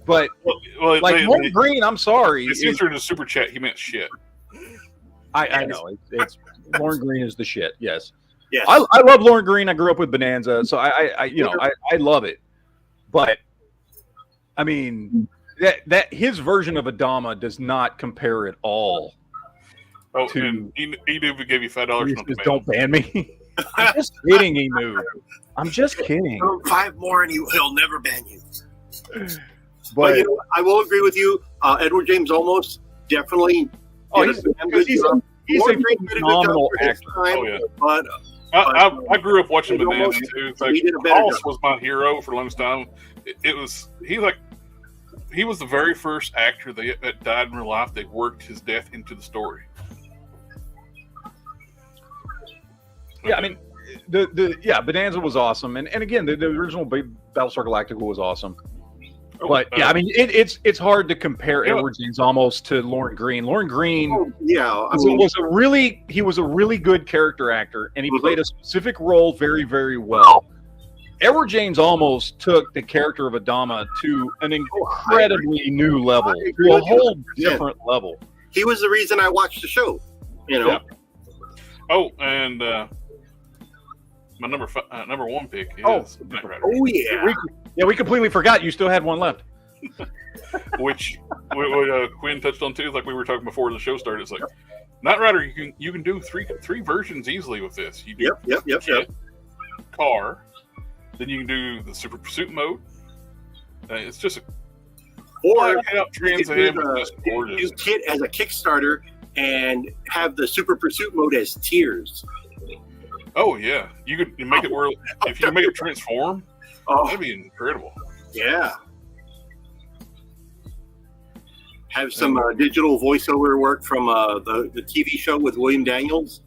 But Lauren Green, I'm sorry. He answered the super chat. He meant shit. I know. It's Lauren Green is the shit. Yes. Yes. I love Lauren Green. I grew up with Bonanza, so I love it. But I mean, that his version of Adama does not compare at all. Oh, and he gave you $5. Don't ban me. I'm just kidding, Emu. I'm just kidding. 5 more and he'll never ban you. But you know, I will agree with you. Edward James Olmos definitely. He's a phenomenal actor. Oh, yeah. But I grew up watching Bonanza too. It's like, he did a better Hoss job. was my hero for the longest time. He was the very first actor that died in real life that worked his death into the story. Yeah, I mean, Bonanza was awesome, and again, the original Battlestar Galactica was awesome. But yeah, I mean, it's hard to compare Edward James almost to Lauren Green. Lauren Green, was a really good character actor, and he played a specific role very, very well. Edward James almost took the character of Adama to an incredibly new level, to a whole different level. He was the reason I watched the show. You know. Yeah. Oh, and my number 1 pick is Knight Rider. Oh yeah. We completely forgot. You still had one left. Which Quinn touched on too, like we were talking before the show started. It's like Knight Rider, you can do three versions easily with this. You do Yep. car, then you can do the Super Pursuit mode. It's just Or Trans Am is just gorgeous. use Kit as a Kickstarter and have the Super Pursuit mode as tiers. Oh yeah, you could make it where if you can make it transform, that'd be incredible. Yeah. Have some digital voiceover work from the TV show with William Daniels.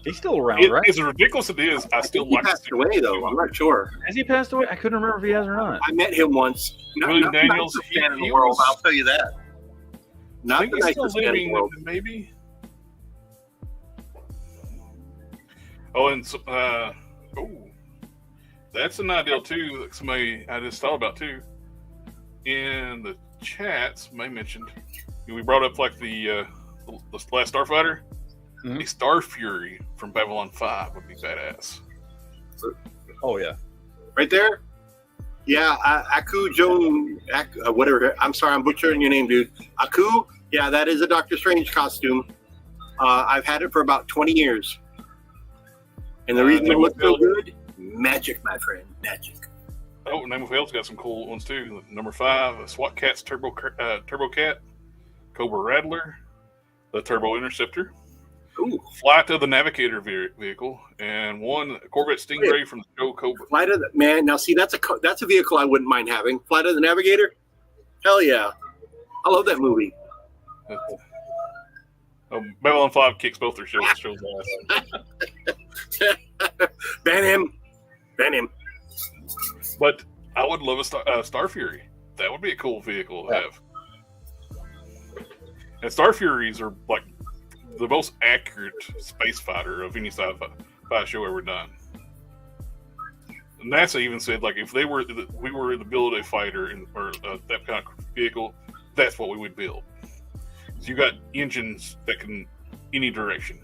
He's still around, right? As ridiculous as it is, I still He like passed away, though. I'm not sure. Has he passed away? I couldn't remember if he has or not. I met him once. William Daniels, the nicest man in he the world. was- I'll tell you that. I Not think the he's still nicest man in the living, world. maybe. Oh, and that's an idea too. That somebody I just thought about too. In the chats, May mentioned we brought up like the last Starfighter. Mhm. A Star Fury from Babylon 5 would be badass. Oh yeah. Right there? Yeah, Aku Joan, whatever. I'm sorry, I'm butchering your name, dude. Aku? Yeah, that is a Doctor Strange costume. I've had it for about 20 years. And the reason it looks so good? Magic, my friend. Magic. Oh, Name of Hell's got some cool ones too. Number 5, a SWAT Cat's Turbo Cat, Cobra Rattler, the Turbo Interceptor, Ooh. Flight of the Navigator vehicle, and one Corvette Stingray from the show Cobra. Flight of the man. Now, see, that's a vehicle I wouldn't mind having. Flight of the Navigator. Hell yeah, I love that movie. Babylon 5 kicks both their shows ass. Ban him. But I would love a Star Fury. That would be a cool vehicle to have. And Star Furies are like the most accurate space fighter of any sci-fi show ever done. NASA even said, like, if we were to build a fighter or that kind of vehicle, that's what we would build. So you got engines that can any direction.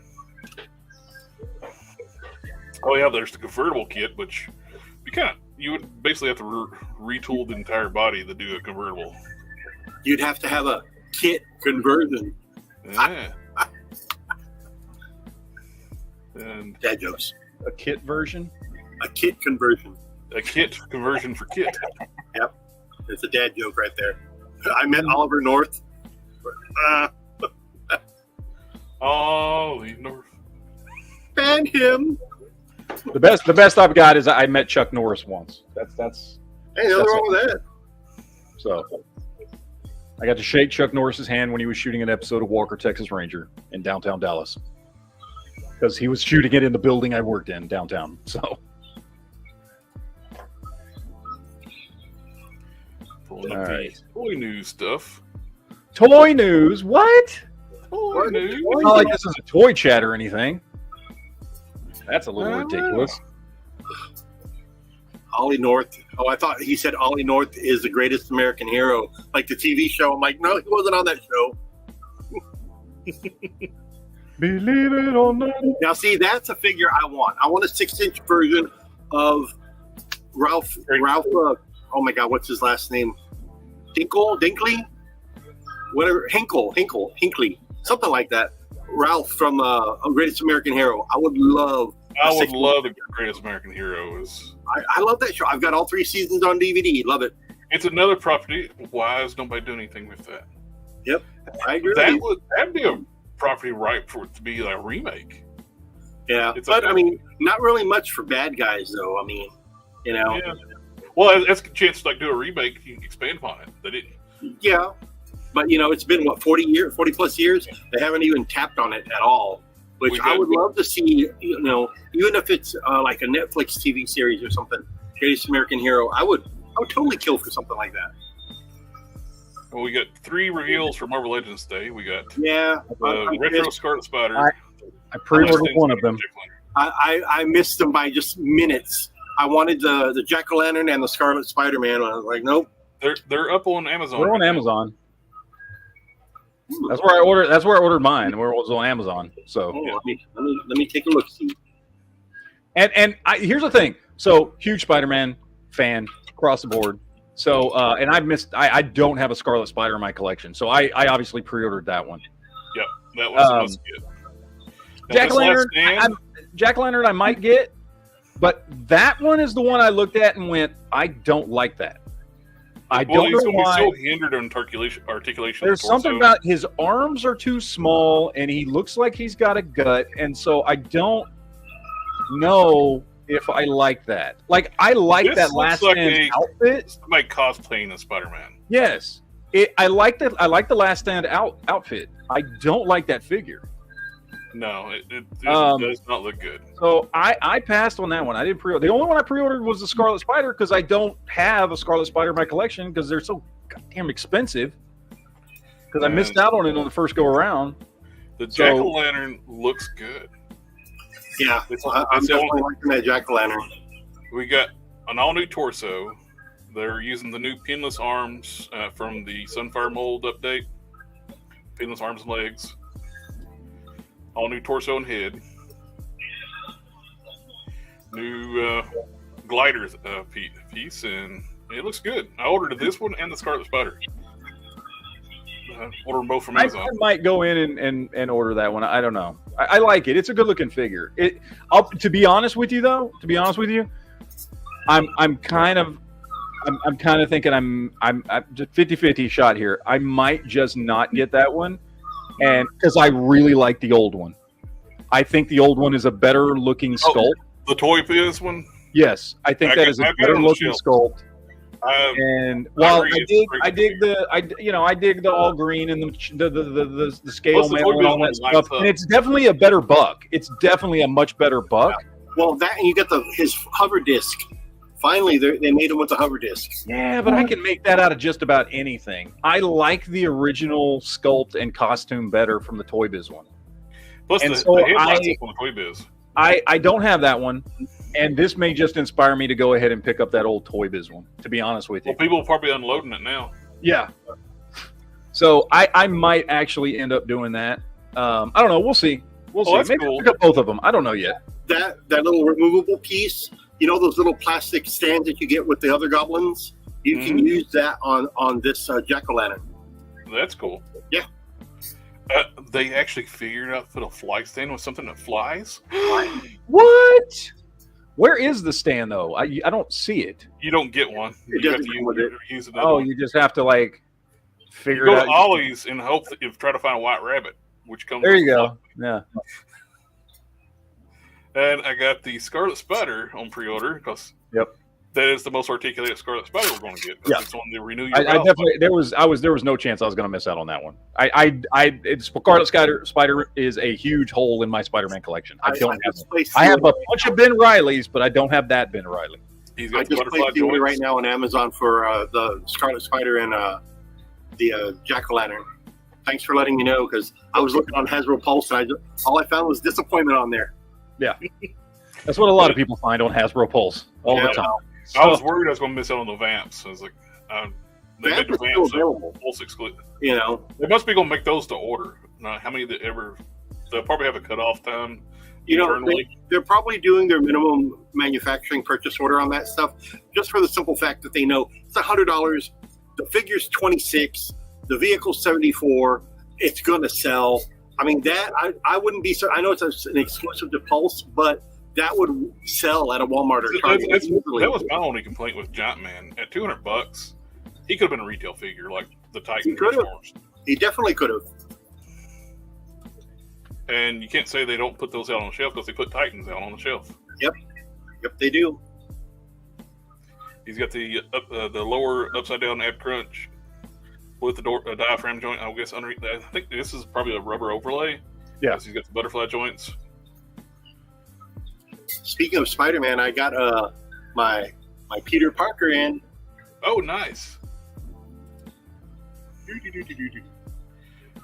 Oh yeah, there's the convertible kit, which you would basically have to retool the entire body to do a convertible. You'd have to have a kit conversion. Yeah. And Dad jokes. A kit version? A kit conversion. a kit conversion for kit. Yep. It's a dad joke right there. I met Oliver North. Ollie North. Ban him. The best I've got is I met Chuck Norris once. That's Hey, nothing wrong with that. so. I got to shake Chuck Norris's hand when he was shooting an episode of Walker, Texas Ranger in downtown Dallas. Because he was shooting it in the building I worked in downtown. So Pulling up All the right. toy news stuff. toy news. What? Toy news. It's not like this is a toy chat or anything. That's a little ridiculous. Ollie North. Oh, I thought he said Ollie North is the greatest American hero, like the TV show. I'm like, no, he wasn't on that show. Believe it or not. Now, see, that's a figure I want. I want a 6-inch version of Ralph. Oh my God, what's his last name? Dinkley, whatever. Hinkley, something like that. Ralph from Greatest American Hero. I would love. I would love the Greatest American Hero. I love that show. I've got all 3 seasons on DVD. Love it. It's another property. Why is nobody doing anything with that? Yep, I agree. That'd be a property ripe for it to be a remake. Yeah, but I mean, not really much for bad guys, though. I mean, you know. Yeah. Well, that's a chance to do a remake. You can expand upon it. They didn't. Yeah, but you know, it's been 40 plus years. They haven't even tapped on it at all. Which I would love to see. You know, even if it's like a Netflix TV series or something. Greatest American Hero. I would totally kill for something like that. Well, we got 3 reveals for Marvel Legends Day. We got Retro Scarlet Spider. I pre-ordered one of them. I missed them by just minutes. I wanted the Jack-o'-lantern and the Scarlet Spider-Man. I was like, nope. They're up on Amazon. They're on Amazon. That's where I ordered. That's where I ordered mine. Where it was on Amazon. So let me take a look. See. And here's the thing. So huge Spider-Man fan across the board. So and I don't have a Scarlet Spider in my collection. So I obviously pre-ordered that one. Yep, that was must get. Jack-o'-lantern I might get, but that one is the one I looked at and went, I don't like that. I don't know why. He's so hindered on articulation. There's something about his arms are too small, and he looks like he's got a gut, and so I don't know if I like that. Like, I like that Last Stand outfit. Somebody cosplaying as Spider-Man. Yes, I like that. I like the Last Stand outfit. I don't like that figure. No, it does not look good. So I passed on that one. I didn't pre-order. The only one I pre-ordered was the Scarlet Spider because I don't have a Scarlet Spider in my collection because they're so goddamn expensive. Because I missed out on it on the first go around. The Jack-o'-lantern looks good. Yeah, I'm definitely liking that Jack-o'-lantern. We got an all-new torso. They're using the new pinless arms from the Sunfire mold update. Pinless arms and legs. All new torso and head. New glider piece, and it looks good. I ordered this one and the Scarlet Spider. Ordered both from Amazon. I might go in and order that one. I don't know. I like it. It's a good looking figure. To be honest with you, though, I'm kind of thinking I'm just 50-50 shot here. I might just not get that one. And because I really like the old one. I think the old one is a better looking sculpt. The Toy Biz one? Yes. I think that is a better looking sculpt. And while I dig the all green and the scale mail and all that stuff. And it's definitely a better buck. It's definitely a much better buck. Yeah. Well, that and you get his hover disc. Finally, they made him with the hover disc. Yeah, but I can make that out of just about anything. I like the original sculpt and costume better from the Toy Biz one. Plus, the headlights from the Toy Biz. I don't have that one, and this may just inspire me to go ahead and pick up that old Toy Biz one, to be honest with you. Well, people will probably unloading it now. Yeah. So I might actually end up doing that. I don't know. We'll see. Maybe I'll pick up both of them. I don't know yet. That little removable piece, you know those little plastic stands that you get with the other goblins? You can use that on this Jack-o'-lantern. That's cool. Yeah. They actually figured out to put a fly stand with something that flies. What? Where is the stand though? I don't see it. You don't get one. You have to use it. Oh, you just have to figure it out. Go to Ollie's and hope that you try to find a white rabbit, which comes. There you go. Yeah. And I got the Scarlet Spider on pre-order because that is the most articulated Scarlet Spider we're going to get. Yeah, it's on the Renew Your I definitely there was no chance I was going to miss out on that one. Scarlet Spider is a huge hole in my Spider-Man collection. I have a bunch of Ben Reillys, but I don't have that Ben Reilly. I just placed the order right now on Amazon for the Scarlet Spider and the Jack-o'-lantern. Thanks for letting me know because I was looking on Hasbro Pulse and all I found was disappointment on there. Yeah, that's what a lot of people find on Hasbro Pulse all the time. I was worried I was going to miss out on the Vamps. I was like, they made the Vamps available. Pulse exclusive. You know, they must be going to make those to order. How many that ever they'll probably have a cutoff time. You know, internally. they're probably doing their minimum manufacturing purchase order on that stuff, just for the simple fact that they know it's $100. The figure's 26, the vehicle's 74. It's going to sell. I mean, that I wouldn't be so. I know it's an exclusive to Pulse, but that would sell at a Walmart or Target. That was my only complaint with Giant Man. At $200, he could have been a retail figure like the Titan Transformers. He definitely could have. And you can't say they don't put those out on the shelf because they put Titans out on the shelf. Yep, they do. He's got the lower upside down ab crunch with the diaphragm joint. I guess underneath that. I think this is probably a rubber overlay. Yeah, he's got the butterfly joints. Speaking of Spider-Man, I got my Peter Parker in. Oh, nice.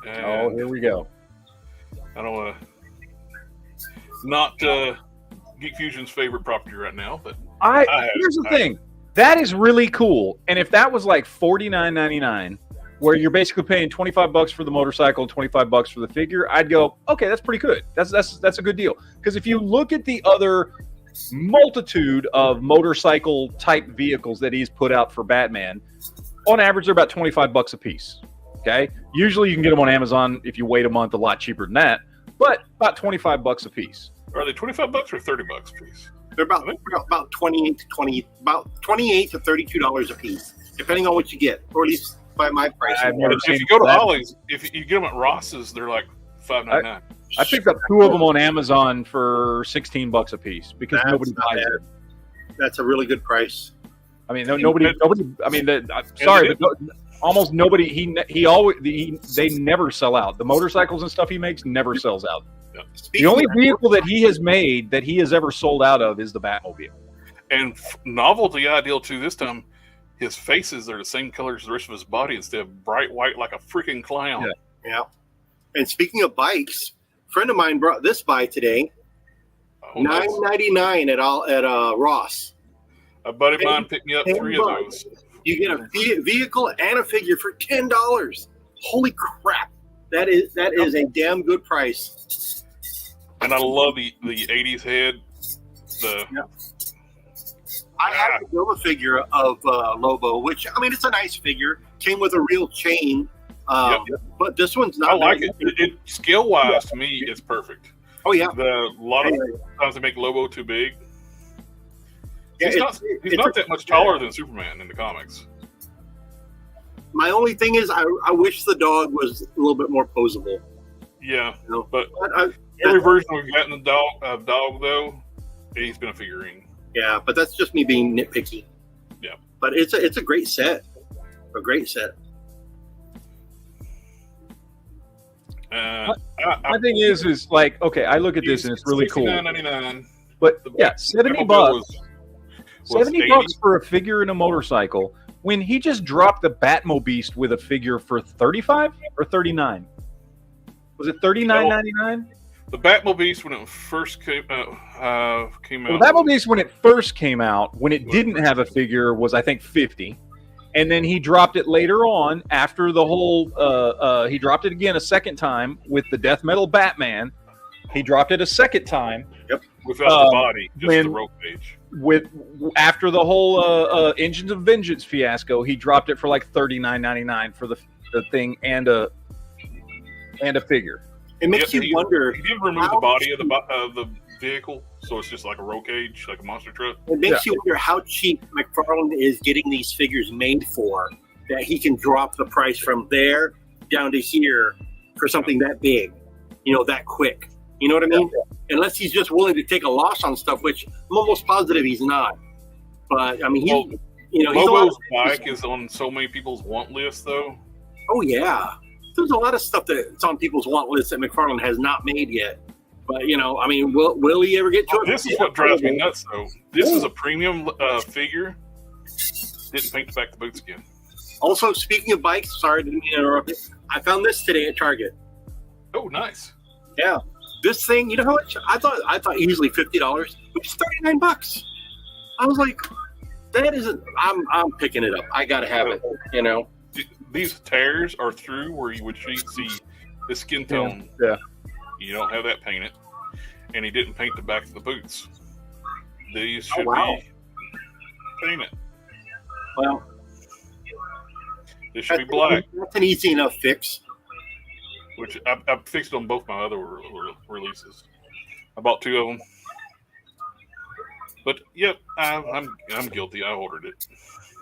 Oh, here we go. I don't want to. Not Geek Fusion's favorite property right now, but here's the thing. That is really cool. And if that was like $49.99, where you're basically paying $25 for the motorcycle and $25 for the figure, I'd go, okay, that's pretty good. That's a good deal. Because if you look at the other multitude of motorcycle type vehicles that he's put out for Batman, on average they're about $25 a piece. Okay, usually you can get them on Amazon if you wait a month, a lot cheaper than that, but about $25 a piece. Are they $25 or $30 a piece? They're about $28 to $32 a piece, depending on what you get, or at least by my price. If you go to Ollie's, if you get them at Ross's, they're like $5.99. I picked up 2 of them on Amazon for $16 a piece because nobody buys it. That's a really good price. I mean, nobody. I mean, sorry, but almost nobody. They never sell out. The motorcycles and stuff he makes never sells out. Yeah. The only vehicle that he has made that he has ever sold out of is the Batmobile. And novelty ideal too. This time, his faces are the same color as the rest of his body instead of bright white like a freaking clown. Yeah. And speaking of bikes, a friend of mine brought this by today. Oh, nice. $9.99 at Ross. A buddy of mine picked me up 3 of those. You get a vehicle and a figure for $10. Holy crap! That is a damn good price. And I love the 80s head. I had to build a figure of Lobo, which I mean it's a nice figure. Came with a real chain, but this one's not. I like it. Scale wise, to me, it's perfect. Oh yeah. A lot of times they make Lobo too big. He's not that much taller than Superman in the comics. My only thing is, I wish the dog was a little bit more posable. Yeah, you know? but every version we've gotten of dog though, he's been a figurine. Yeah, but that's just me being nitpicky. Yeah, but it's a great set, great set. My thing is like, okay, I look at this and it's really cool. $69.99. But yeah, $70. $70 for a figure and a motorcycle. When he just dropped the Batmobile with a figure for $35 or $39, was it $39.99? The Batmobile when it first came out. Well, the Batmobile when it first came out, when it didn't have a figure, was I think $50, and then he dropped it later on after the whole. He dropped it again a second time with the Death Metal Batman. He dropped it a second time. Yep. Without the body, just the rope page. After the whole Engines of Vengeance fiasco, he dropped it for like $39.99 for the thing and a figure. It makes you wonder. He didn't remove the body of the vehicle, so it's just like a roll cage, like a monster truck. It makes you wonder how cheap McFarlane is getting these figures made for, that he can drop the price from there down to here for something that big, that quick. You know what I mean? Yeah. Unless he's just willing to take a loss on stuff, which I'm almost positive he's not. But I mean, Lobo's bike is on so many people's want list, though. Oh yeah, there's a lot of stuff that's on people's want list that McFarlane has not made yet. But I mean, will he ever get to it? This is what drives me nuts, though. This is a premium figure. Didn't paint the back of the boots again. Also, speaking of bikes, sorry, didn't mean to interrupt you. I found this today at Target. Oh, nice. Yeah. This thing, you know how much? I thought easily $50, which is $39. I was like, that isn't. I'm picking it up. I gotta have it. These tears are through where you would see the skin tone. Yeah. You don't have that painted. And he didn't paint the back of the boots. These should wow. be painted. Well, This should be black, that's an easy enough fix. which I fixed on both my other releases. I bought 2 of them. But, yep, I'm guilty. I ordered it.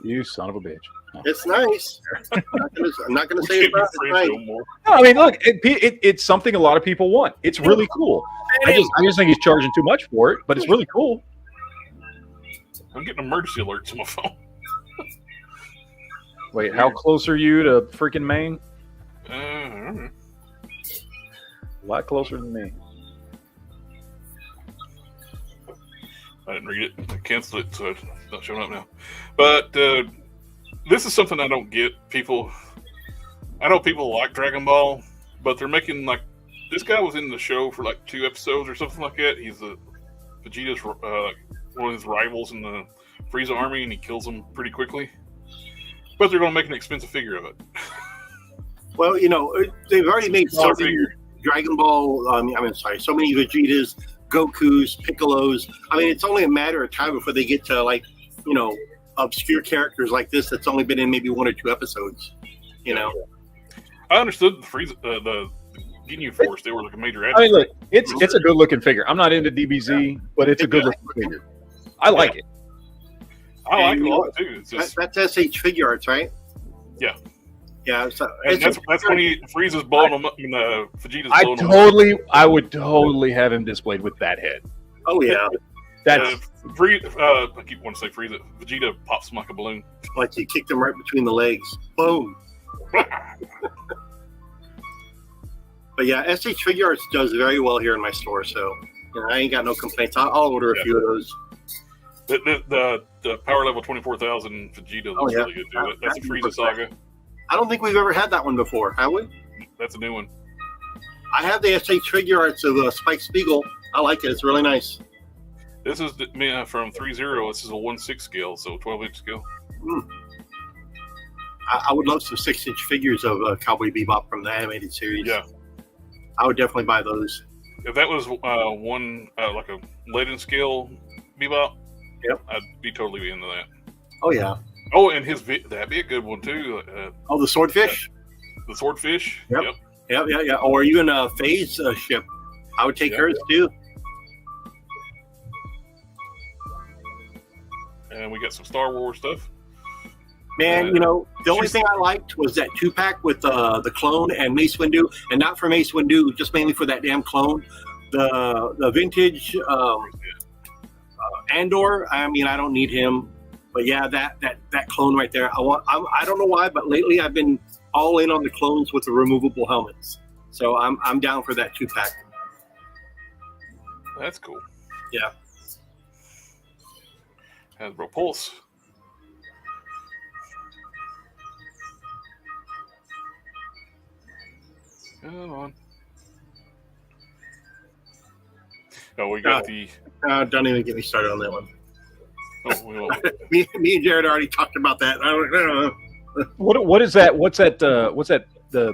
You son of a bitch. No. It's nice. I'm not gonna say it's not. It's nice. No, I mean, look, it's something a lot of people want. It's really cool. I just think he's charging too much for it, but it's really cool. I'm getting emergency alerts on my phone. Wait, how close are you to freaking Maine? I don't know. A lot closer than me. I didn't read it. I canceled it, so it's not showing up now. But this is something I don't get. I know people like Dragon Ball, but they're making like this guy was in the show for like 2 episodes or something like that. He's Vegeta's one of his rivals in the Frieza army, and he kills him pretty quickly. But they're going to make an expensive figure of it. Well, they've already made so Smaller many figure. Dragon Ball. So many Vegetas, Gokus, Piccolos. I mean, it's only a matter of time before they get to obscure characters like this that's only been in maybe 1 or 2 episodes. I understood the Frieza, the Ginyu Force. They were like a major I mean, look, it's a good looking figure. I'm not into DBZ, but it's a good looking figure. I like it. I like And it a lot too. It's just, That's SH Figure Arts, right? Yeah. Yeah. So and that's when Frieza's blowing them up, and Vegeta's blowing them up. I would totally have him displayed with that head. Oh yeah. That's I keep wanting to say Frieza. Vegeta pops him like a balloon. Like you kicked him right between the legs. Boom. But yeah, SH Figure Arts does very well here in my store, so I ain't got no complaints. I'll order a few of those. The power level 24,000 Vegeta looks really good too. That's a Frieza Saga. I don't think we've ever had that one before, have we? That's a new one. I have the SH Figure Arts of Spike Spiegel. I like it. It's really nice. This is from 3.0. This is a 1/6 scale, so 12-inch scale. I would love some 6-inch figures of Cowboy Bebop from the animated series. Yeah. I would definitely buy those. If that was one like a Legend scale Bebop, yep, I'd be totally into that. Oh yeah. Oh, and that'd be a good one too. The Swordfish. The Swordfish. Yep. Yeah. Or even a Phase ship. I would take hers too. And we got some Star Wars stuff. Man, the only thing I liked was that 2-pack with the clone and Mace Windu, and not for Mace Windu, just mainly for that damn clone. The vintage Andor. I mean, I don't need him, but yeah, that clone right there. I don't know why, but lately I've been all in on the clones with the removable helmets. So I'm down for that 2-pack. That's cool. Yeah. Hasbro Pulse. Come on. Oh, we got the. Don't even get me started on that one. Oh, we won't. me and Jared already talked about that. I don't know. What is that? What's that? The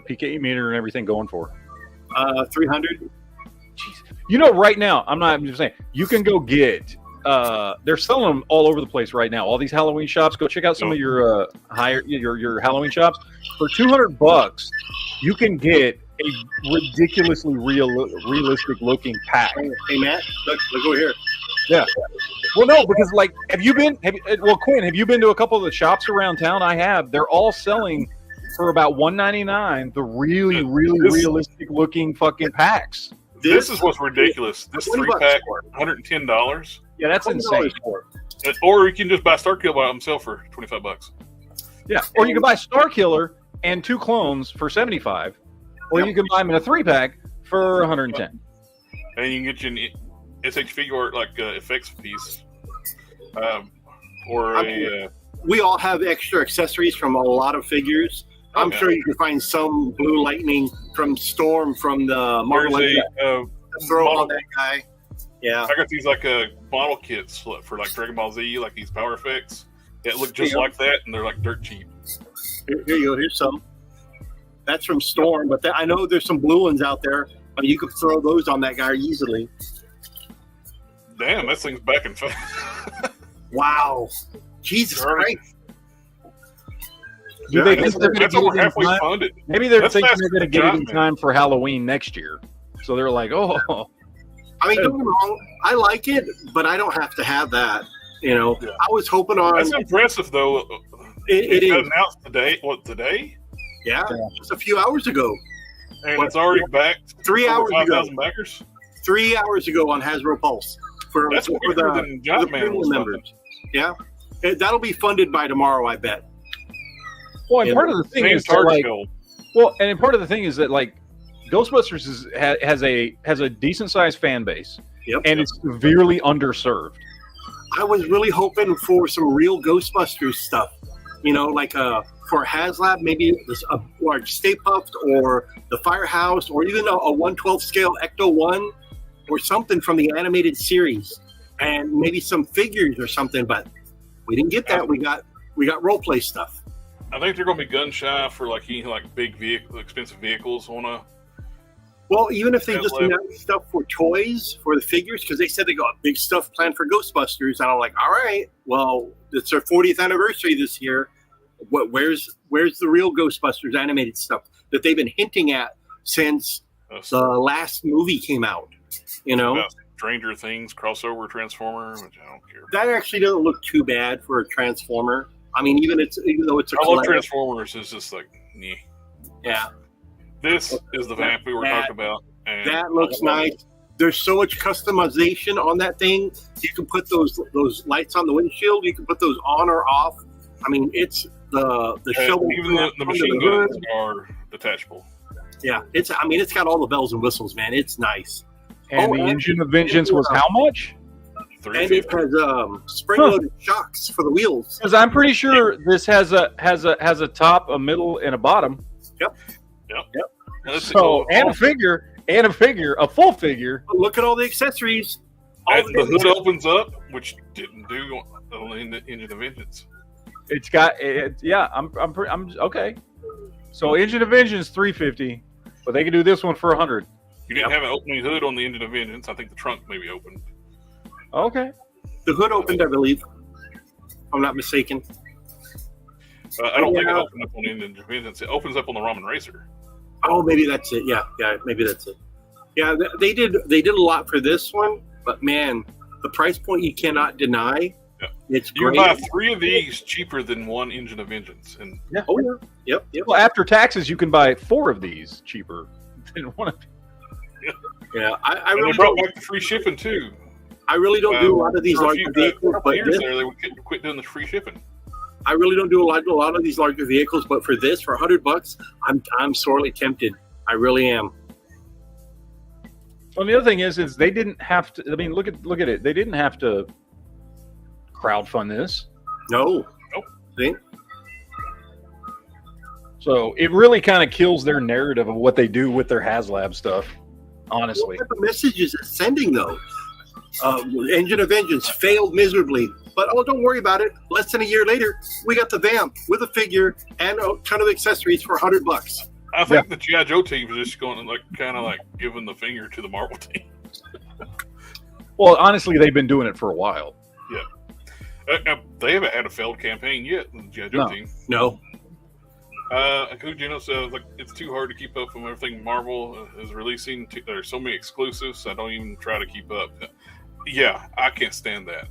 PKE meter and everything going for? 300. Jeez. Right now, I'm just saying, you can go get. They're selling them all over the place right now. All these Halloween shops. Go check out some of your your Halloween shops. For $200, you can get a ridiculously realistic looking pack. Hey Matt, look over here. Yeah. Well, no, because have you been? Quinn, have you been to a couple of the shops around town? I have. They're all selling for about $199. The really realistic looking fucking packs. This is what's ridiculous. This 3-pack, $110. Yeah, that's insane. Or you can just buy Starkiller by himself for $25. Yeah, or you can buy Starkiller and 2 clones for $75, or you can buy them in a 3-pack for $110. And you can get you an SH Figure Art effects piece, we all have extra accessories from a lot of figures. I'm sure you can find some Blue Lightning from Storm from the Marvel. Throw on that guy. Yeah, I got these model kits for Dragon Ball Z, like these power effects that look just like that, and they're dirt cheap. Here you go. Here's some. That's from Storm, but I know there's some blue ones out there. You could throw those on that guy easily. Damn, that thing's back in fast. Wow. Jesus Already. Christ. Do they That's think they're going to over get it in halfway time? funded. Maybe they're That's thinking faster they're going to than get it in Giant time for Halloween next year. So they're like, oh, I mean, don't get me wrong. I like it, but I don't have to have that. You know, Yeah. I was hoping on That's impressive, though. it got is. announced today. What, today? Yeah, Yeah. just a few hours ago. And What? it's already back. 3 hours ago. 5,000 backers. 3 hours ago on Hasbro Pulse for That's for quicker than Giant Man premium was funded. members. Yeah, that'll be funded by tomorrow, I bet. well, and Yeah. part of the thing Same is that, target like, goal. well, and part of the thing is that like Ghostbusters has a decent sized fan base, Yep. and it's severely underserved. I was really hoping for some real Ghostbusters stuff. You know, like for HasLab, maybe a large Stay Puft or the Firehouse, or even a 1/12 scale Ecto-1 or something from the animated series, and maybe some figures or something. But we didn't get that. We got role play stuff. I think they're going to be gun shy for like big vehicle, expensive vehicles on a. Well, even if they Yeah, just like- announced stuff for toys for the figures, because they said they got big stuff planned for Ghostbusters, and I'm like, all right, well, it's their 40th anniversary this year. Where's the real Ghostbusters animated stuff that they've been hinting at since the last movie came out? You know, About Stranger Things crossover Transformer, which I don't care. that actually doesn't look too bad for a Transformer. I mean, even though it's a I love collab- Transformers. It's just like, yeah. yeah, This is the vamp we were talking about. And that looks nice. There's so much customization on that thing. You can put those lights on the windshield. You can put those on or off. I mean, it's the shovel. Even the under machine hood. guns are detachable. Yeah, it's got all the bells and whistles, man. It's nice. And Oh, the and- Engine of Vengeance was how much? And it 350. has spring-loaded shocks for the wheels. Because I'm pretty sure this has a top, a middle, and a bottom. Now, this is So all- and a figure, a full figure. Look at all the accessories. as the hood opens up, which didn't do in the Engine of Vengeance. It's got yeah. I'm okay. So Engine of Vengeance 350, but they can do this one for 100. You didn't have an opening hood on the Engine of Vengeance. I think the trunk maybe opened. Okay. The hood opened, I believe. If I'm not mistaken. I don't think it Yeah. opened up on the Engine of Vengeance. It opens up on the Ramen Racer. Oh, maybe that's it. Yeah, maybe that's it. Yeah, they did a lot for this one, but man, the price point you cannot deny. Yeah. It's You can great. buy 3 of these cheaper than one Engine of Vengeance. And Oh yeah, yep. Well, after taxes, you can buy 4 of these cheaper than one of. Yeah, I and really they brought don't. back the free shipping too. I really don't do a lot of these For a larger few- vehicles, a couple but years this, there, they would quit doing the free shipping. I really don't do a lot of these larger vehicles. But for this, for $100, I'm sorely tempted. I really am. Well, the other thing is they didn't have to. I mean, look at it. They didn't have to crowdfund this. No. Nope. See? So it really kind of kills their narrative of what they do with their HasLab stuff. Honestly, What type of messages it's sending though? Engine of Vengeance failed miserably, but don't worry about it. Less than a year later, we got the Vamp with a figure and a ton of accessories for $100. I think the G.I. Joe team was just going to kind of giving the finger to the Marvel team. well, honestly, they've been doing it for a while. They haven't had a failed campaign yet, the G.I. Joe No. team. No. Kujino says it's too hard to keep up with everything Marvel is releasing. There's so many exclusives, I don't even try to keep up. Yeah, I can't stand that.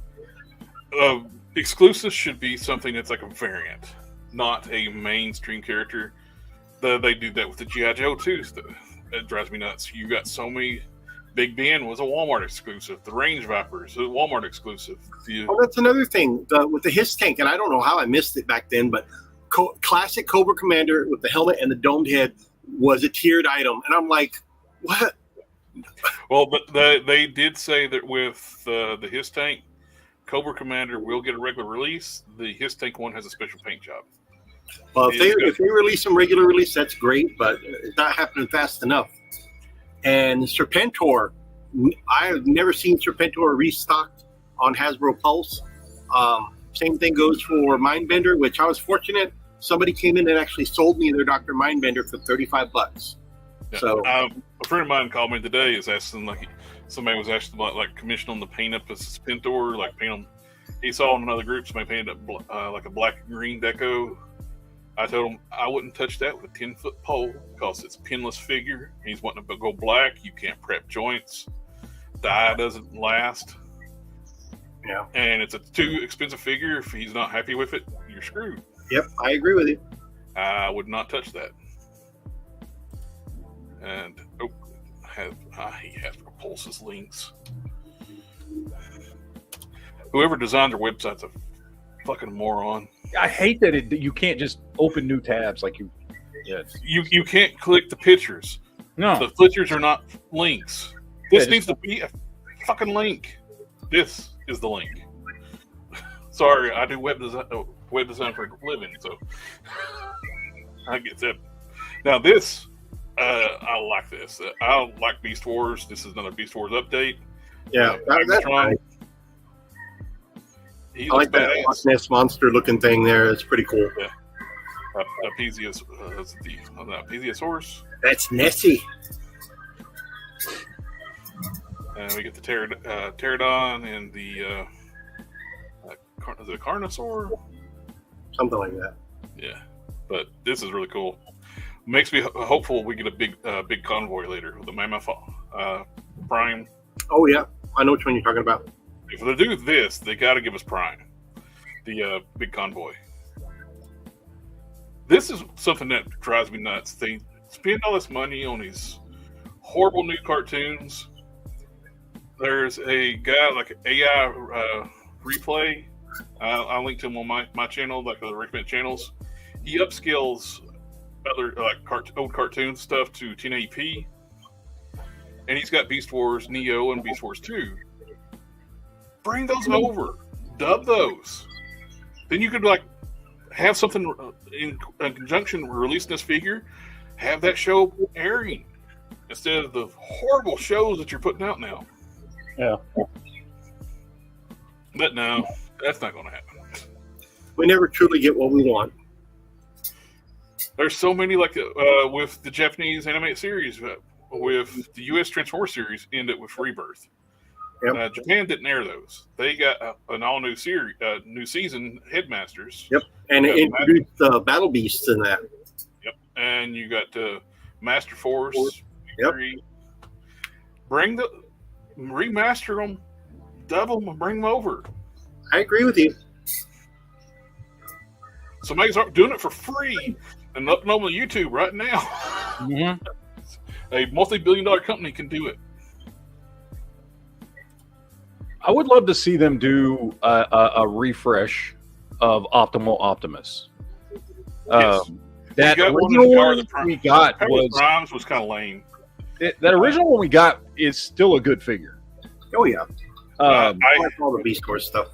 Exclusives should be something that's like a variant, not a mainstream character. They do that with the G.I. Joe too. It drives me nuts. You got so many. Big Ben was a Walmart exclusive. The Range Vipers, a Walmart exclusive. Oh, that's another thing with the Hiss tank, and I don't know how I missed it back then, but classic Cobra Commander with the helmet and the domed head was a tiered item, and I'm like, what? Well, but they did say that with the Hiss tank, Cobra Commander will get a regular release. The Hiss tank one has a special paint job. Well, if they release some regular release, that's great, but it's not happening fast enough. And Serpentor, I have never seen Serpentor restocked on Hasbro Pulse. Same thing goes for Mindbender, which I was fortunate. Somebody came in and actually sold me their Dr. Mindbender for $35. Yeah. So A friend of mine called me today. Is asking like somebody was asking about like commission on the paint up a Suspentor, like paint on. He saw in another group somebody painted up like a black and green deco. I told him I wouldn't touch that with a 10-foot pole because it's a pinless figure. He's wanting to go black. You can't prep joints. Dye doesn't last. yeah, And it's a too expensive figure. If he's not happy with it, you're screwed. yep, I agree with you. I would not touch that. And he has Pulse's links. Whoever designed their website's a fucking moron. I hate that you can't just open new tabs like you. Yeah. You can't click the pictures. No. The pictures are not links. This Yeah, needs to be a fucking link. This is the link. Sorry, I do web design for a living, so I get that. Now this, I like this. I like Beast Wars. This is another Beast Wars update. Yeah, that's Megatron. nice. He I like looks that badass. Loch Ness monster looking thing there. It's pretty cool. Plesiosaurus. That's Nessie. And we get the Pterodon and the is it a Carnosaur? Something like that. Yeah, but this is really cool. Makes me hopeful we get a big convoy later with the Mammoth Prime. Oh yeah, I know which one you're talking about. If they do this, they got to give us Prime, the big convoy. This is something that drives me nuts. They spend all this money on these horrible new cartoons. There's a guy like AI Replay. I'll link to him on my channel, like the recommended channels. He upscales other like old cartoon stuff to 1080p, and he's got Beast Wars Neo and Beast Wars 2. Bring those over, dub those. Then you could like have something in conjunction with releasing this figure, have that show airing instead of the horrible shows that you're putting out now. Yeah. But no, that's not going to happen. We never truly get what we want. There's so many like with the Japanese animated series, with the U.S. Transformers series ended with Rebirth. Yep. Japan didn't air those. They got an all new series, new season, Headmasters. Yep, and it Yeah, introduced Battle Beasts in that. Yep, and you got Master Force. Yep. Remaster them, dub them, and bring them over. I agree with you. Somebody's doing it for free and uploading on YouTube right now. Mm-hmm. A multi-billion-dollar company can do it. I would love to see them do a refresh of Optimal Optimus. Yes. That We got one original in the Power of one the Prime- we got Power of was the Primes was kind of lame. that original one we got is still a good figure. Oh yeah, I I like all the Beast Wars stuff.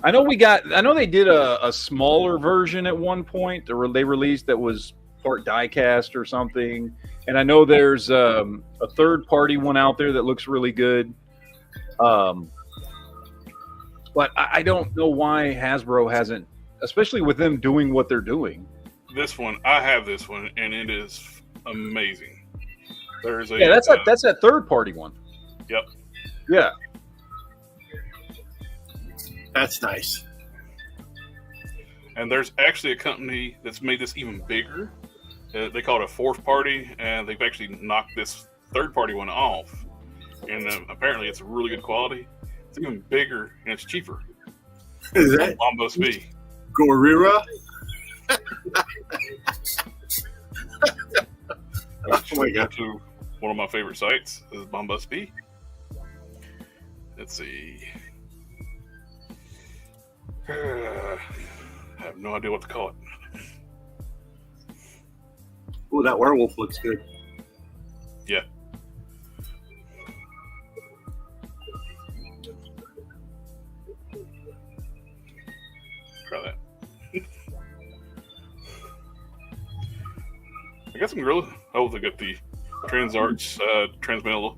I know they did a smaller version at one point. They released that was part diecast or something. And I know there's a third party one out there that looks really good. But I don't know why Hasbro hasn't, especially with them doing what they're doing. I have this one, and it is amazing. There's a Yeah, that's that third party one. Yep. Yeah. That's nice. And there's actually a company that's made this even bigger. They call it a fourth party, and they've actually knocked this third party one off. And apparently it's really good quality. It's even bigger, and it's cheaper. Is that Bombos B. Gorilla? Which my God. To one of my favorite sites is Bombos B. Let's see. I have no idea what to call it. Oh, that werewolf looks good. Yeah. Try that. I got some gorilla. Oh, they got the Transarts Transmetal.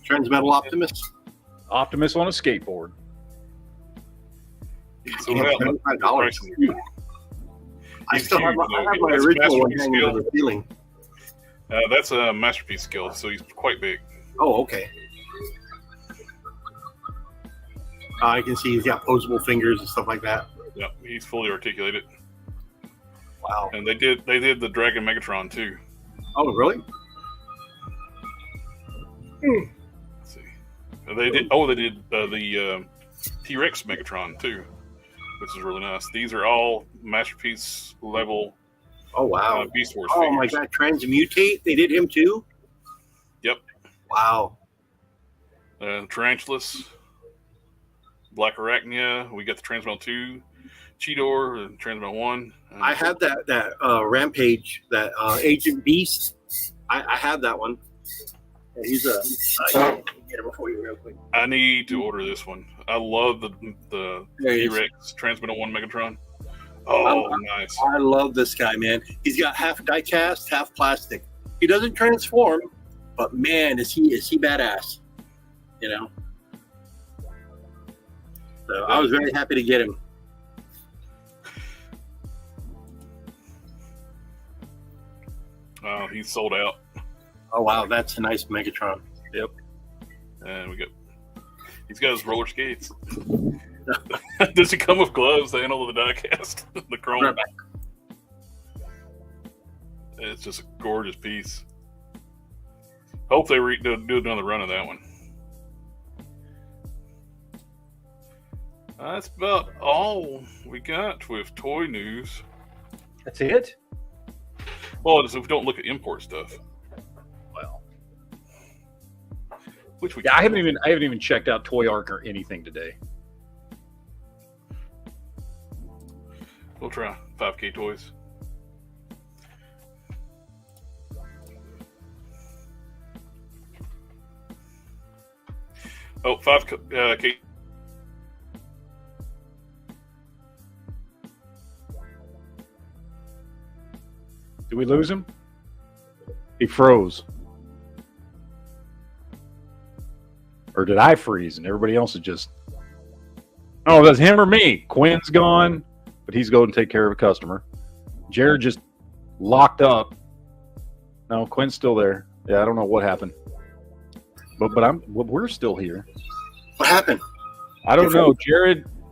Transmetal Optimus. Optimus on a skateboard. So Yeah, what else? $75. You I He's still have huge, my, I though. have my That's original one masterpiece hanging scale. on the ceiling. That's a masterpiece scale, so he's quite big. Oh, okay. I can see he's got posable fingers and stuff like that. Yeah, he's fully articulated. Wow. And they did the Dragon Megatron too. Oh, really? Let's see. They did the T-Rex Megatron too, which is really nice. These are all masterpiece level Oh, wow. Beast Wars Oh, figures. my God. Transmutate? They did him too? Yep. Wow. Tarantulas, Black Arachnia. We got the Transmetal 2, Cheetor, and Transmetal 1. I have that Rampage, that Agent Beast. I have that one. Yeah, he's a. Get it before you real quick. I need to order this one. I love the There he is. T-Rex Transmetal 1 Megatron. Oh, nice. I love this guy, man. He's got half die-cast, half plastic. He doesn't transform, but man, is he badass. You know? So I was very happy to get him. Oh, he's sold out. Oh, wow. That's a nice Megatron. And he's got his roller skates. Does he come with gloves to handle the die-cast? The chrome? Right back. It's just a gorgeous piece. Hope they do another run of that one. That's about all we got with toy news. That's it? Well, if we don't look at import stuff, Well, which we yeah, I haven't even checked out Toy Arc or anything today. We'll try 5K toys. Oh, 5K. Did we lose him? He froze. Or did I freeze and everybody else is just... Oh, that's him or me. Quinn's gone, but he's going to take care of a customer. Jared just locked up. No, Quinn's still there. Yeah, I don't know what happened. But we're still here. What happened? I don't know.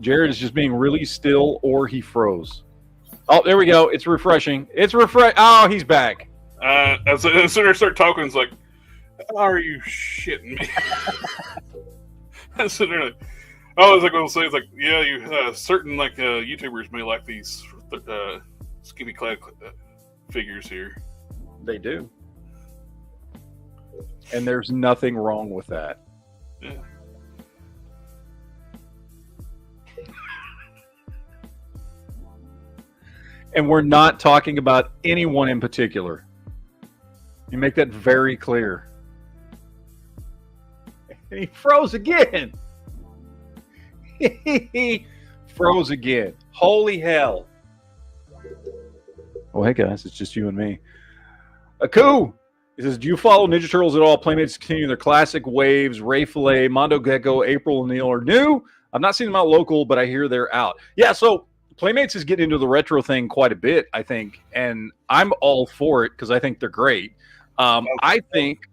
Jared is just being really still, or he froze. Oh, there we go. It's refreshing. Oh, he's back. As soon as I start talking, it's like, are you shitting me? I was sitting there like, I was like, going to say, it's like, yeah, you certain like YouTubers may like these skinny clad figures here. They do. And there's nothing wrong with that. Yeah. And we're not talking about anyone in particular. You make that very clear. And he froze again. He froze again. Holy hell. Oh, hey guys, it's just you and me. Aku! He says, do you follow Ninja Turtles at all? Playmates continue their classic waves. Ray Fillet, Mondo Gecko, April O'Neil are new. I've not seen them out local, but I hear they're out. Yeah, so Playmates is getting into the retro thing quite a bit, I think, and I'm all for it because I think they're great. I think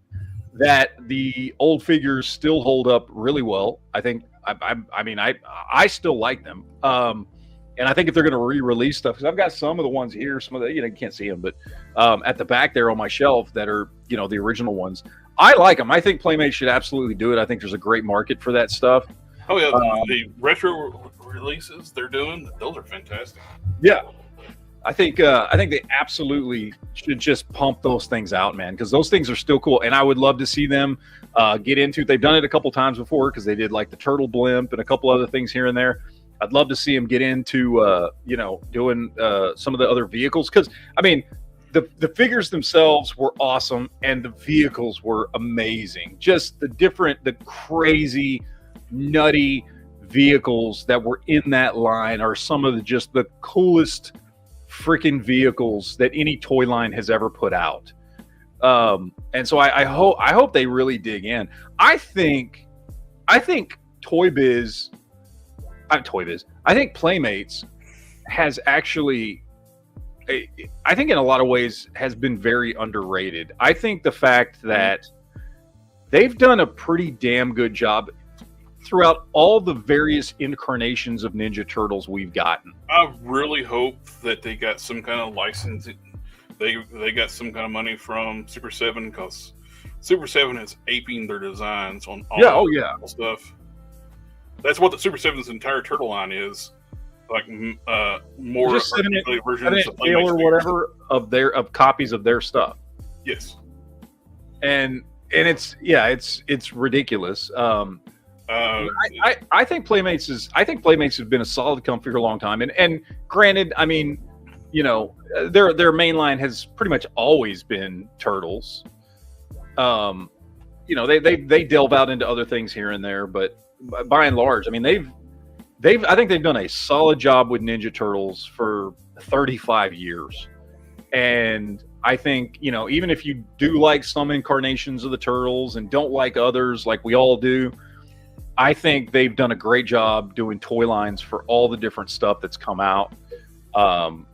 that the old figures still hold up really well. I think, I still like them. And I think if they're going to re-release stuff, because I've got some of the ones here, some of the, you can't see them, but at the back there on my shelf that are, the original ones. I like them. I think Playmates should absolutely do it. I think there's a great market for that stuff. Oh yeah, the retro releases they're doing, those are fantastic. Yeah, I think they absolutely should just pump those things out, man, because those things are still cool, and I would love to see them get into. They've done it a couple times before because they did like the Turtle Blimp and a couple other things here and there. I'd love to see them get into doing some of the other vehicles because the figures themselves were awesome and the vehicles were amazing. Just the crazy, nutty vehicles that were in that line are some of the coolest freaking vehicles that any toy line has ever put out. And so I hope they really dig in. I think I think Playmates has actually I think in a lot of ways has been very underrated. I think the fact that they've done a pretty damn good job throughout all the various incarnations of Ninja Turtles we've gotten. I really hope that they got some kind of license. They got some kind of money from Super 7, because Super 7 is aping their designs on all stuff. That's what the Super 7's entire turtle line is. Like more just articulated versions of or whatever of copies of their stuff. Yes. And it's ridiculous. I think Playmates has been a solid company for a long time. And granted, I mean, you know, their main line has pretty much always been Turtles. You know, they delve out into other things here and there, but by and large, I mean, I think they've done a solid job with Ninja Turtles for 35 years. And I think, you know, even if you do like some incarnations of the Turtles and don't like others, like we all do, I think they've done a great job doing toy lines for all the different stuff that's come out. And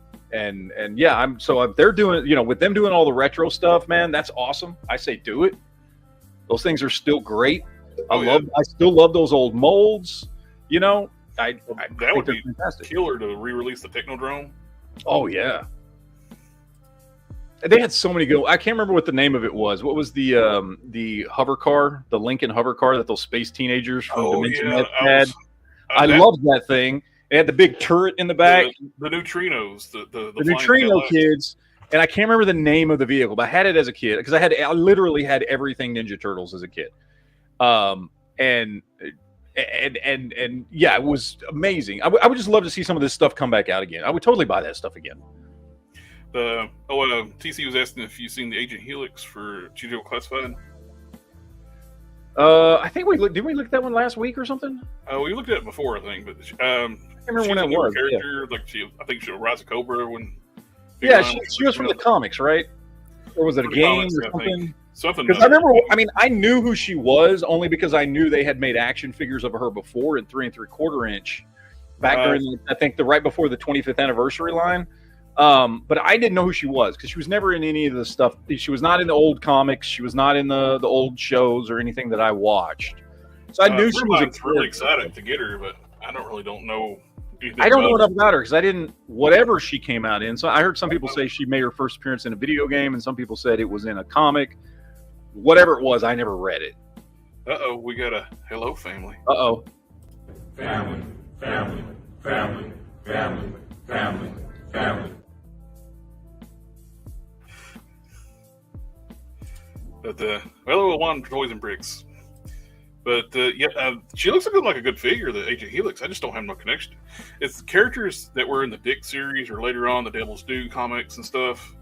yeah, if they're doing, you know, with them doing all the retro stuff, man, that's awesome. I say do it. Those things are still great. I still love those old molds, you know. That would be fantastic. Killer to re-release the Technodrome. Oh yeah, they had so many good. I can't remember what the name of it was. What was the hover car, the Lincoln hover car that those space teenagers from Dimension had? I loved that thing. It had the big turret in the back. The neutrinos, the neutrino kids. And I can't remember the name of the vehicle, but I had it as a kid because I literally had everything Ninja Turtles as a kid. And yeah, it was amazing. I would just love to see some of this stuff come back out again. I would totally buy that stuff again. TC was asking if you've seen the Agent Helix for Chijo Classified. I think did we look at that one last week or something? We looked at it before, I think, but I can't remember when that was. Character, yeah. I think she was Rise of Cobra when. Yeah, she was from the comics, right? Or was it a game or something? Something. Because I remember, I mean, I knew who she was only because I knew they had made action figures of her before in 3 3/4 inch back during, I think, right before the 25th anniversary line. But I didn't know who she was because she was never in any of the stuff. She was not in the old comics. She was not in the old shows or anything that I watched. So I knew she was really excited to get her, but I don't know. I don't know enough about her because I didn't, whatever she came out in. So I heard some people say she made her first appearance in a video game, and some people said it was in a comic. Whatever it was, I never read it. We got a hello family. Family. But hello, one Toys and Bricks. But she looks like a good figure, the Agent Helix. I just don't have no connection. It's the characters that were in the Dick series or later on the Devil's Due comics and stuff.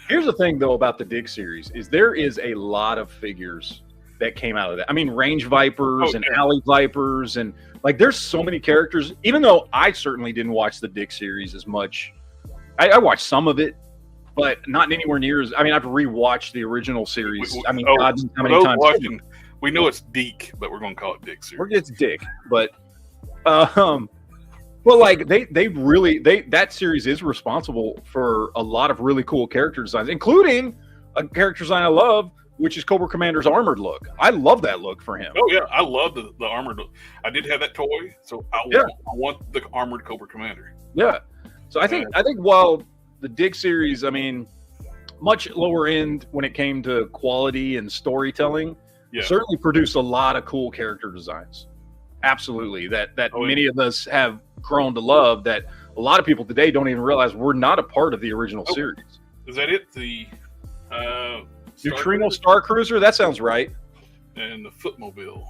Here's the thing, though, about the Dick series is there is a lot of figures that came out of that. I mean, Range Vipers and Alley Vipers, and like there's so many characters. Even though I certainly didn't watch the Dick series as much, I watched some of it, but not anywhere near as. I mean, I've rewatched the original series. I mean, God knows how many times. We know it's Deke, but we're going to call it Dick series. It's Dick, but well, like that series is responsible for a lot of really cool character designs, including a character design I love, which is Cobra Commander's armored look. I love that look for him. Oh yeah, I love the armored look. I did have that toy, so I want the armored Cobra Commander. Yeah, so I think while the Dick series, I mean, much lower end when it came to quality and storytelling, certainly produced a lot of cool character designs. Absolutely, that many of us have grown to love, that a lot of people today don't even realize we're not a part of the original series. Is that it? The Neutrino Star Cruiser? That sounds right. And the Footmobile.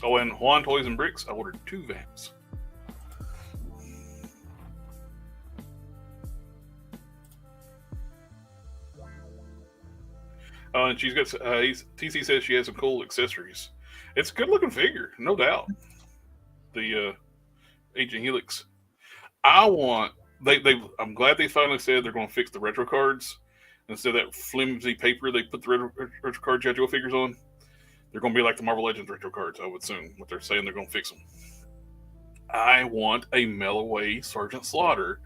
Oh, and Juan Toys and Bricks, I ordered 2 vans. And she's got, TC says she has some cool accessories. It's a good looking figure, no doubt. The Agent Helix. I'm glad they finally said they're going to fix the retro cards. Instead of that flimsy paper they put the retro card G.I. Joe figures on, they're going to be like the Marvel Legends retro cards, I would assume. What they're saying, they're going to fix them. I want a Melloway Sergeant Slaughter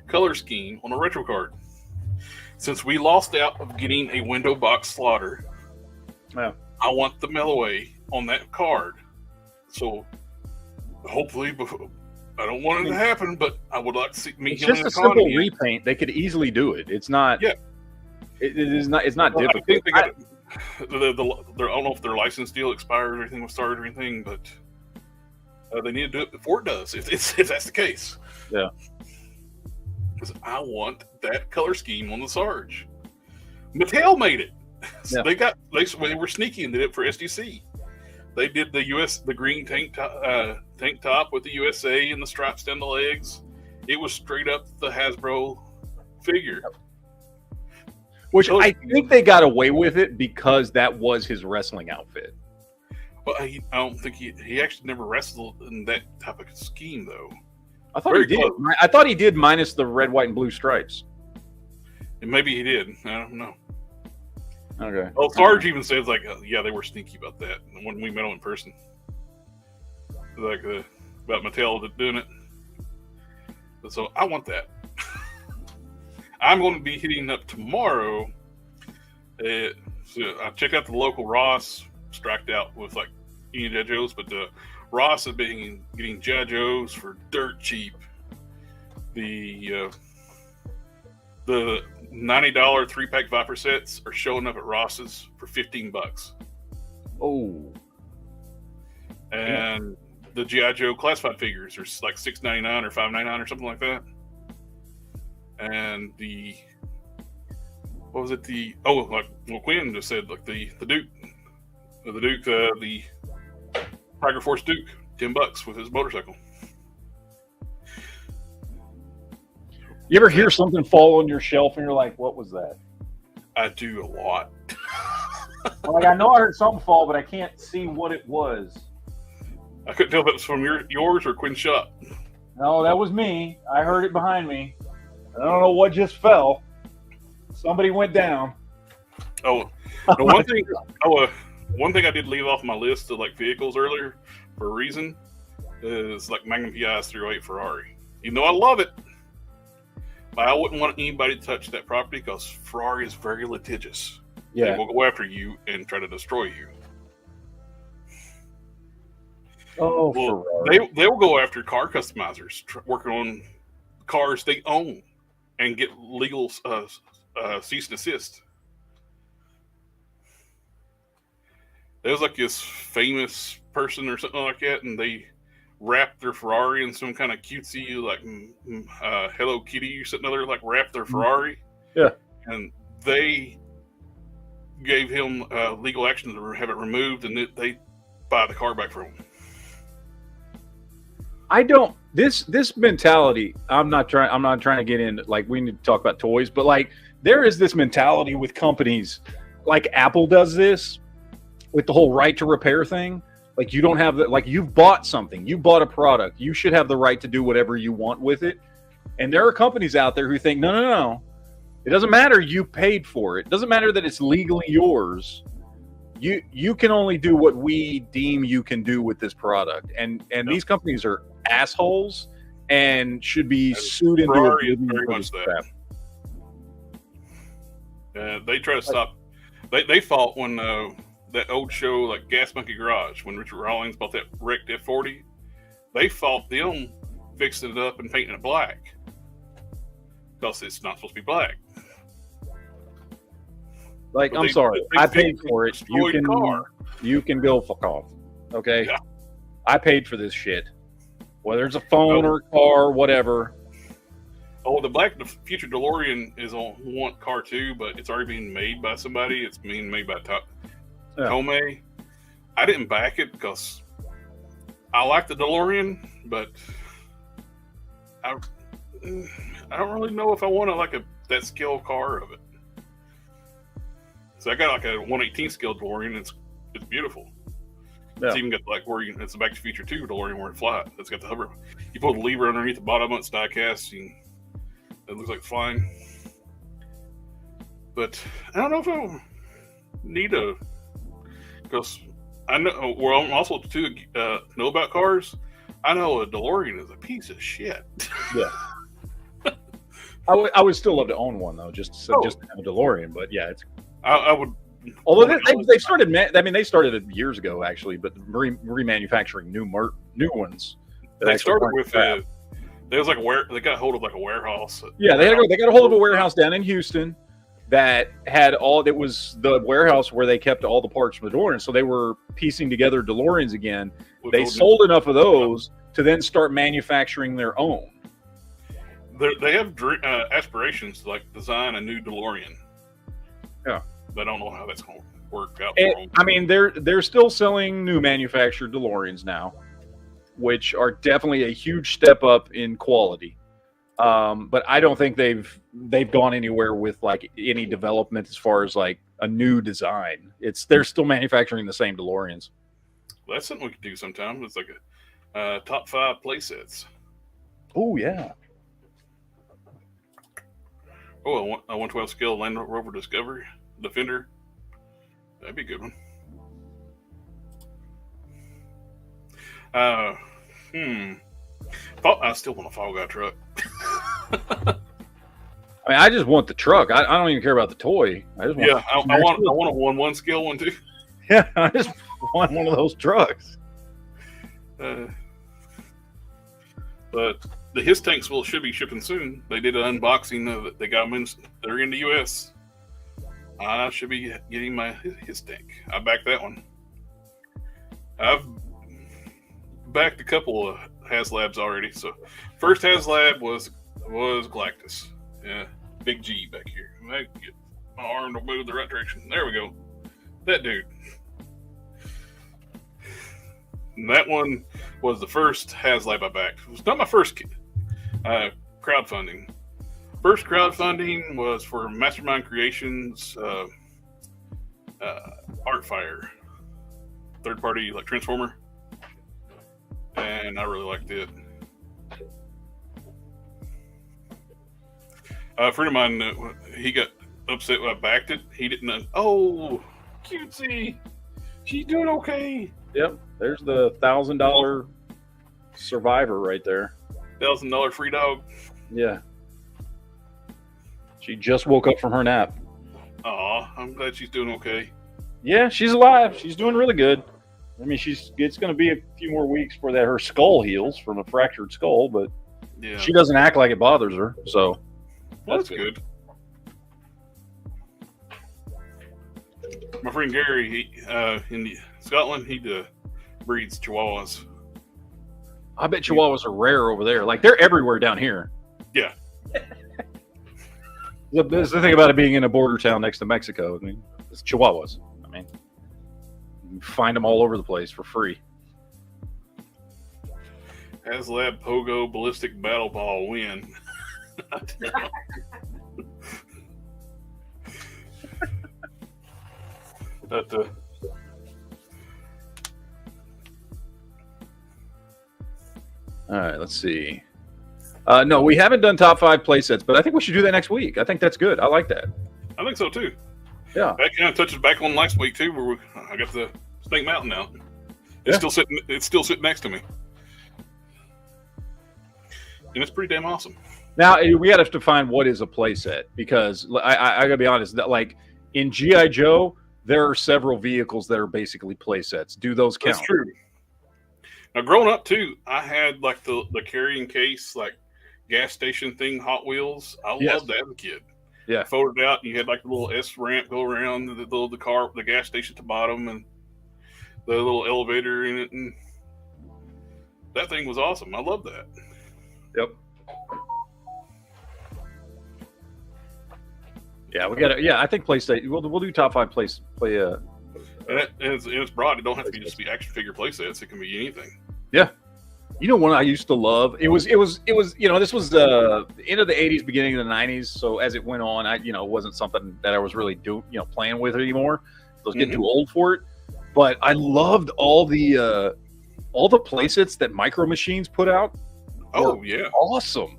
color scheme on a retro card. Since we lost out of getting a window box Slaughter, Yeah. I want the Melloway on that card. So hopefully, I don't want it to happen, but I would like to see me. It's just a simple repaint. They could easily do it. It's not. Yeah. It is not. It's not difficult. I think they got I don't know if their license deal expired or anything was started or anything, but they need to do it before it does. If that's the case. Yeah. Because I want that color scheme on the Sarge. Mattel made it. So Yeah. they were sneaky and did it for SDC. They did the green tank top with the USA and the stripes down the legs. It was straight up the Hasbro figure. Which I think they got away with it because that was his wrestling outfit. But I don't think he actually never wrestled in that type of scheme though. I thought Very he did. close. I thought he did minus the red, white, and blue stripes. And maybe he did. I don't know. Okay. Well, Sarge even says like, yeah, they were sneaky about that when we met him in person. Like about Mattel doing it. So I want that. I'm going to be hitting up tomorrow. So I checked out the local Ross, striked out with like G.I. Joes, but Ross has been getting G.I. Joes for dirt cheap. The $90 3-pack Viper sets are showing up at Ross's for $15. Oh. And the G.I. Joe classified figures are like $6.99 or $5.99 or something like that. And like Quinn just said, like the Duke, the Tiger Force Duke, $10 with his motorcycle. You ever hear something fall on your shelf and you're like, what was that? I do a lot. Like, I know I heard something fall, but I can't see what it was. I couldn't tell if it was from yours or Quinn's shop. No, that was me. I heard it behind me. I don't know what just fell. Somebody went down. Oh, the one thing I did leave off my list of like vehicles earlier for a reason is like Magnum PI's 308 Ferrari. Even though I love it, but I wouldn't want anybody to touch that property because Ferrari is very litigious. Yeah. They will go after you and try to destroy you. Oh, Well, Ferrari. they will go after car customizers working on cars they own and get legal cease and desist. There was like this famous person or something like that, and they wrapped their Ferrari in some kind of cutesy like Hello Kitty or something other, like wrapped their Ferrari. Yeah. And they gave him legal action to have it removed, and they buy the car back from him. I don't this mentality. I'm not trying to get in, like, we need to talk about toys, but like there is this mentality with companies like Apple does this with the whole right to repair thing. Like, you don't have that. Like, you've bought something, you bought a product, you should have the right to do whatever you want with it. And there are companies out there who think, no, it doesn't matter, you paid for it. It doesn't matter that it's legally yours. You can only do what we deem you can do with this product. And these companies are assholes and should be sued into Ferrari is oblivion very for much this that. crap. They try to stop. They fought when that old show like Gas Monkey Garage, when Richard Rawlings bought that wrecked F40. They fought them fixing it up and painting it black because it's not supposed to be black. Like, But I'm they- sorry, they I paid for it. destroyed the car. You can go fuck off. Okay, Yeah. I paid for this shit. Whether it's a phone or a car, whatever. Oh, the future DeLorean is on one car too, but it's already being made by somebody. It's being made by Tomei. I didn't back it because I like the DeLorean, but I don't really know if I want that scale car of it. So I got like a 1/18 scale DeLorean. It's beautiful. Yeah. It's even got like it's a Back to the Future 2 DeLorean where it flies. It's got the hover. You pull the lever underneath the bottom, it's die cast, and it looks like it's flying. But I don't know if I need because I know. Well, I'm also too know about cars. I know a DeLorean is a piece of shit. Yeah. I would still love to own one though, just to have a DeLorean. But yeah, it's. I would. Although they started, they started it years ago actually, but remanufacturing new ones. They started with there was like they got hold of like a warehouse. Yeah, they got a hold of a warehouse down in Houston that had it was the warehouse where they kept all the parts from the DeLorean. So they were piecing together DeLoreans again. They sold enough of those to then start manufacturing their own. They have aspirations to like design a new DeLorean. Yeah. But I don't know how that's going to work out. I mean, they're still selling new manufactured DeLoreans now, which are definitely a huge step up in quality. But I don't think they've gone anywhere with like any development as far as like a new design. They're still manufacturing the same DeLoreans. Well, that's something we could do sometime. It's like a top 5 play sets. Oh yeah. Oh, a 112 scale Land Rover Discovery Defender. That'd be a good one. I still want a Fall Guy truck. I mean, I just want the truck. I don't even care about the toy. I just want. Yeah, I want a 1-1 scale one too. Yeah, I just want one of those trucks. But the His tanks should be shipping soon. They did an unboxing. They got them they're in the U.S. I should be getting my His tank. I backed that one. I've backed a couple of HasLabs already. So first HasLab was Galactus. Yeah, big G back here. I get my arm to move the right direction. There we go. That dude. And that one was the first HasLab I backed. It was not my first crowdfunding. First crowdfunding was for Mastermind Creations Artfire, third party like Transformer, and I really liked it. A friend of mine, he got upset when I backed it. He didn't know. Oh, cutesy, she's doing okay. Yep, there's the $1,000 survivor right there. $1,000 free dog. Yeah. She just woke up from her nap. Aw, I'm glad she's doing okay. Yeah, she's alive. She's doing really good. I mean, it's going to be a few more weeks before her skull heals from a fractured skull, but yeah, she doesn't act like it bothers her. So that's good. My friend Gary, in Scotland, he breeds Chihuahuas. I bet Chihuahuas are rare over there. Like, they're everywhere down here. Yeah. That's the thing about it being in a border town next to Mexico. I mean, it's Chihuahuas. I mean, you find them all over the place for free. HasLab Pogo Ballistic Battle Ball win. But, all right, let's see. No, we haven't done top 5 play sets, but I think we should do that next week. I think that's good. I like that. I think so too. Yeah. That kind of touches back on last week too, where I got the Snake Mountain out. It's still sitting. It's still sitting next to me, and it's pretty damn awesome. Now we got to define what is a play set, because I gotta be honest. That, like in G.I. Joe, there are several vehicles that are basically play sets. Do those count? That's true. Now, growing up too, I had like the carrying case, like gas station thing, Hot Wheels. I loved that as a kid. Yeah, folded out, and you had like the little S ramp go around the car, the gas station at the bottom, and the little elevator in it, and that thing was awesome. I loved that. Yep. Yeah, we got to. Yeah, I think PlayStation. We'll do top 5 play. And it's broad. It don't have to be just be action figure play sets. It can be anything. Yeah. You know, one I used to love. It was. You know, this was the end of the '80s, beginning of the '90s. So as it went on, it wasn't something that I was really playing with anymore. I was getting too old for it. But I loved all the play sets that Micro Machines put out. Oh yeah, awesome.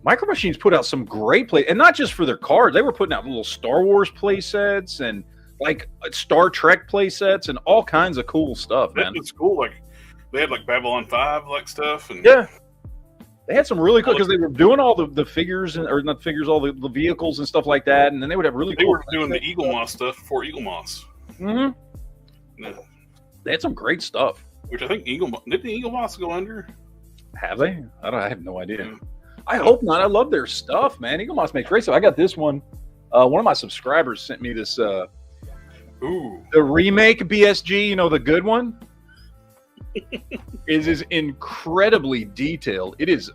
Micro Machines put out some great play, and not just for their cards. They were putting out little Star Wars play sets and like Star Trek play sets and all kinds of cool stuff, man. It's cool. Like They had like Babylon 5 like stuff, and Yeah. They had some really cool because they were doing all the figures or not figures, all the vehicles and stuff like that, and then they would have really they cool. were doing the Eagle Moss stuff before Eagle Moss. Mm-hmm. Yeah. They had some great stuff. Which I think didn't Eagle Moss go under? Have they? I have no idea. Yeah. I hope not. I love their stuff, man. Eagle Moss makes great stuff. I got this one. One of my subscribers sent me this. Ooh. The remake BSG, you know, the good one, is incredibly detailed. It is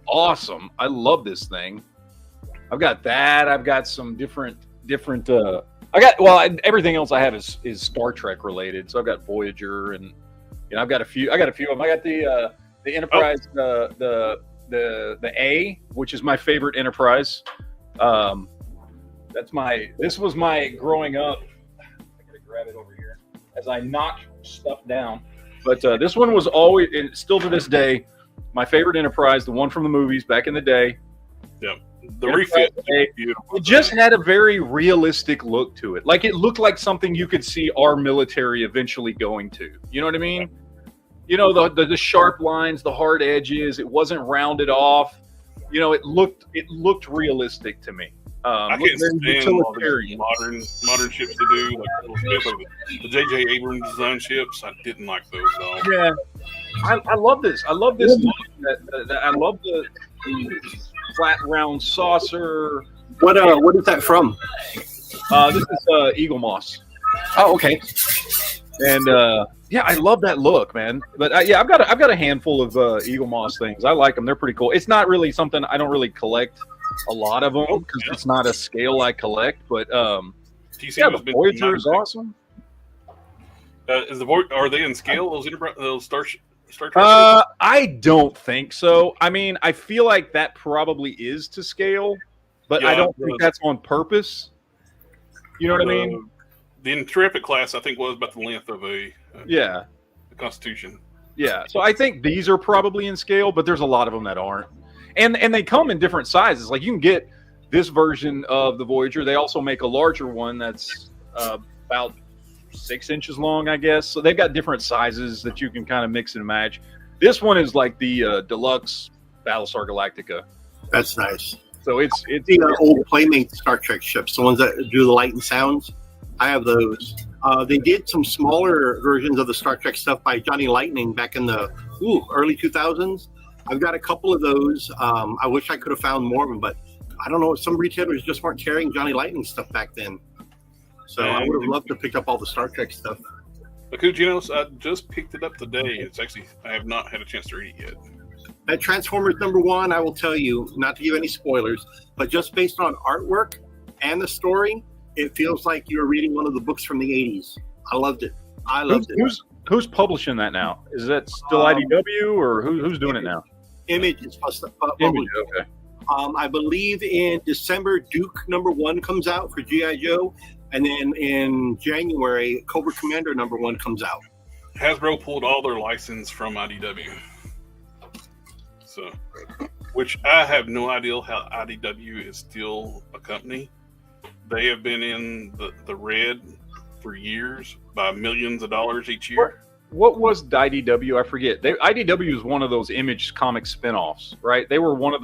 awesome. I love this thing. I've got that. I've got some different. Everything else I have is Star Trek related. So I've got Voyager, and I've got a few of them. I got the Enterprise, the A, which is my favorite Enterprise. This was my growing up. I gotta grab it over here as I knock stuff down. But this one was always, and still to this day, my favorite Enterprise, the one from the movies back in the day. Yeah, the refit. Beautiful. It just had a very realistic look to it. Like it looked like something you could see our military eventually going to. You know what I mean? You know, the sharp lines, the hard edges. It wasn't rounded off. You know, it looked realistic to me. I can't stand all these modern ships to do, like little ships, like the J.J. Abrams design ships. I didn't like those at all. Yeah, I love this. I love this. I love the flat round saucer. What is that from? This is Eagle Moss. Oh, okay. And yeah, I love that look, man. But I've got a handful of Eagle Moss things. I like them. They're pretty cool. It's not really something I don't really collect a lot of them because it's not a scale I collect. But yeah, the Voyager is awesome. Is the are they in scale? Those Star Trek? I don't think so. I mean, I feel like that probably is to scale, but I don't think that's on purpose. You know what I mean? The Intrepid class, I think, was about the length of the Constitution. Yeah, so I think these are probably in scale, but there's a lot of them that aren't, and they come in different sizes. Like you can get this version of the Voyager. They also make a larger one that's about 6 inches long, I guess. So they've got different sizes that you can kind of mix and match. This one is like the deluxe Battlestar Galactica. That's nice. So it's the old Playmate Star Trek ships, the ones that do the light and sounds. I have those. They did some smaller versions of the Star Trek stuff by Johnny Lightning back in the early 2000s. I've got a couple of those. I wish I could have found more of them, but I don't know. Some retailers just weren't carrying Johnny Lightning stuff back then. So I would have loved to pick up all the Star Trek stuff. Kujinos, I just picked it up today. It's actually, I have not had a chance to read it yet. That Transformers #1, I will tell you, not to give any spoilers, but just based on artwork and the story, it feels like you're reading one of the books from the 80s. I loved it. Who's publishing that now? Is that still IDW or who's doing it now? Image is supposed to Image, okay. I believe in December, Duke #1 comes out for G.I. Joe. And then in January, Cobra Commander #1 comes out. Hasbro pulled all their license from IDW. So, which I have no idea how IDW is still a company. They have been in the red for years by millions of dollars each year. What was IDW? I forget. IDW is one of those Image comic spinoffs, right? They were like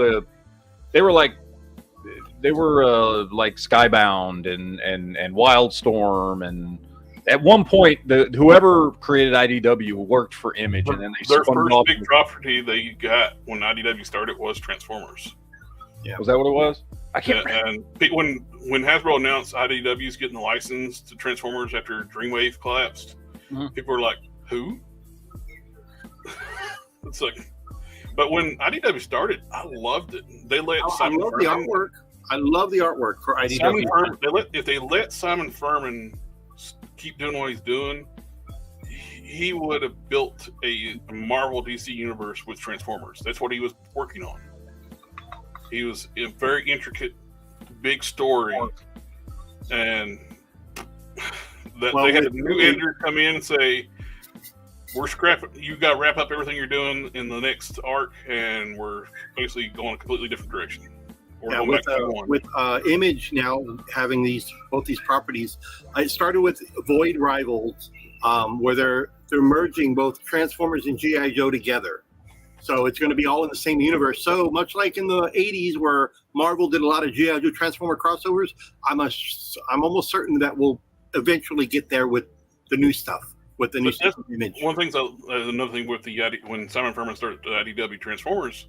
Skybound and Wildstorm, and at one point whoever created IDW worked for Image, and then their first big property they got when IDW started was Transformers. Yeah, was that what it was? I can't remember. And when Hasbro announced IDW's getting the license to Transformers after Dreamwave collapsed, people were like, "Who?" It's like, but when IDW started, I loved it. They let Simon Furman, the artwork. I love the artwork for IDW. If they let Simon Furman keep doing what he's doing, he would have built a Marvel DC universe with Transformers. That's what he was working on. He was a very intricate, big story, and they had a new editor come in and say, "We're scrapping. You got to wrap up everything you're doing in the next arc, and we're basically going a completely different direction." With Image now having both these properties, it started with Void Rivals, where they're merging both Transformers and G.I. Joe together. So it's going to be all in the same universe. So much like in the 80s where Marvel did a lot of G.I. Joe Transformer crossovers, I'm almost certain that we'll eventually get there with the new stuff, with the new stuff. Another thing with when Simon Furman started the IDW Transformers,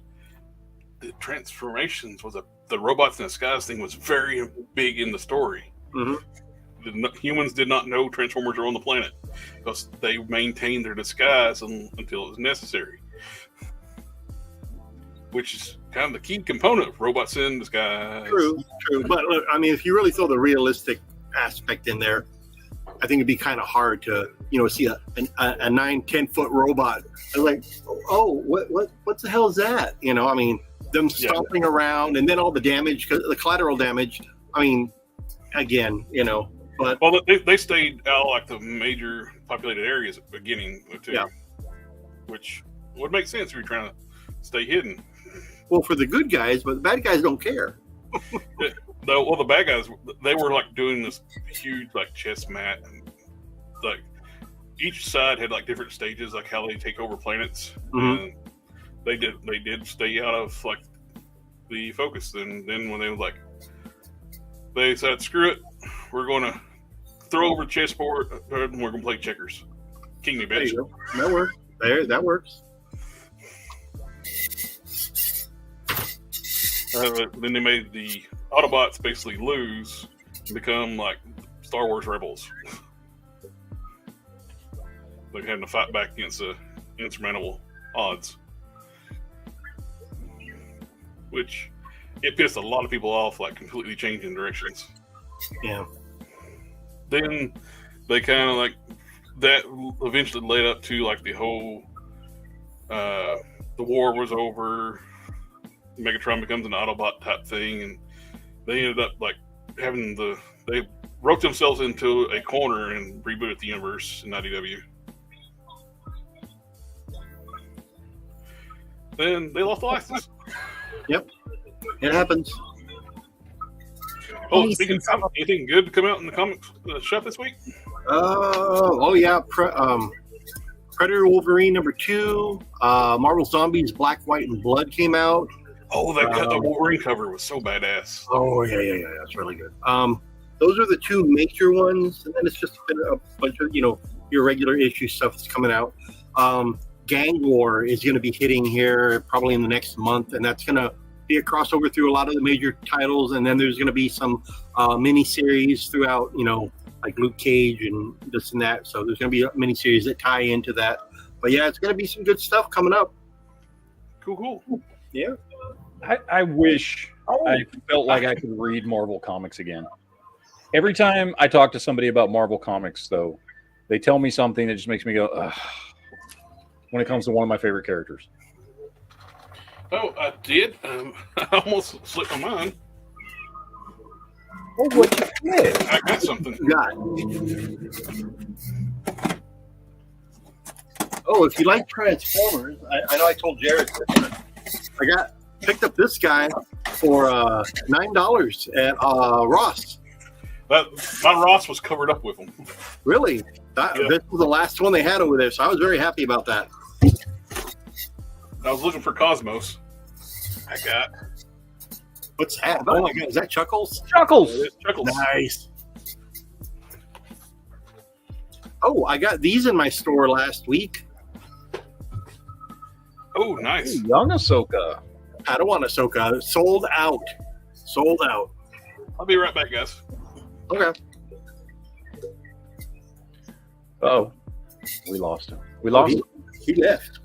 the transformations the robots in the skies thing was very big in the story. Mm-hmm. The humans did not know Transformers were on the planet because they maintained their disguise until it was necessary, which is kind of the key component of robots in disguise. True. But look, I mean, if you really throw the realistic aspect in there, I think it'd be kind of hard to, see a 9-10 foot robot. I'm like, oh, what the hell is that? I mean, them stomping around and then all the damage, the collateral damage. I mean, again, but they stayed out like the major populated areas at the beginning too, which would make sense if you're trying to stay hidden. Well, for the good guys, but the bad guys don't care. The bad guys, they were like doing this huge like chess mat, and like each side had like different stages, like how they take over planets. Mm-hmm. And they did stay out of like the focus. And then when they said, screw it, we're going to throw over the chessboard and we're going to play checkers. King me, bitch. That works. That works. Then they made the Autobots basically lose and become like Star Wars rebels. Like having to fight back against the insurmountable odds. Which it pissed a lot of people off, like completely changing directions. Yeah. Then they kind of like that eventually led up to like the whole the war was over. Megatron becomes an Autobot type thing, and they ended up like they wrote themselves into a corner and rebooted the universe in IDW. Then they lost the license. Yep, it happens. Oh, speaking of comics, anything good to come out in the comics shop this week? Predator Wolverine #2, Marvel Zombies Black, White, and Blood came out. Oh, the Wolverine cover was so badass. Oh, yeah. That's really good. Those are the two major ones. And then it's just been a bunch of, your regular issue stuff that's coming out. Gang War is going to be hitting here probably in the next month. And that's going to be a crossover through a lot of the major titles. And then there's going to be some mini-series throughout, like Luke Cage and this and that. So there's going to be mini-series that tie into that. But yeah, it's going to be some good stuff coming up. Cool. Yeah. I wish I felt like I could read Marvel Comics again. Every time I talk to somebody about Marvel Comics, though, they tell me something that just makes me go, ugh, when it comes to one of my favorite characters. Oh, I did. I almost slipped my mind. Oh, what you did? I got something. Oh, if you like Transformers, I know I told Jared this, but picked up this guy for $9 at Ross. My Ross was covered up with them. Really? This was the last one they had over there, so I was very happy about that. I was looking for Cosmos. I got. What's that? Oh my God, is that Chuckles? Chuckles! Chuckles. Nice. Oh, I got these in my store last week. Oh, nice. Hey, young Ahsoka. I don't want Ahsoka. Sold out. I'll be right back, guys. Okay. Oh, we lost him. We lost him. He left.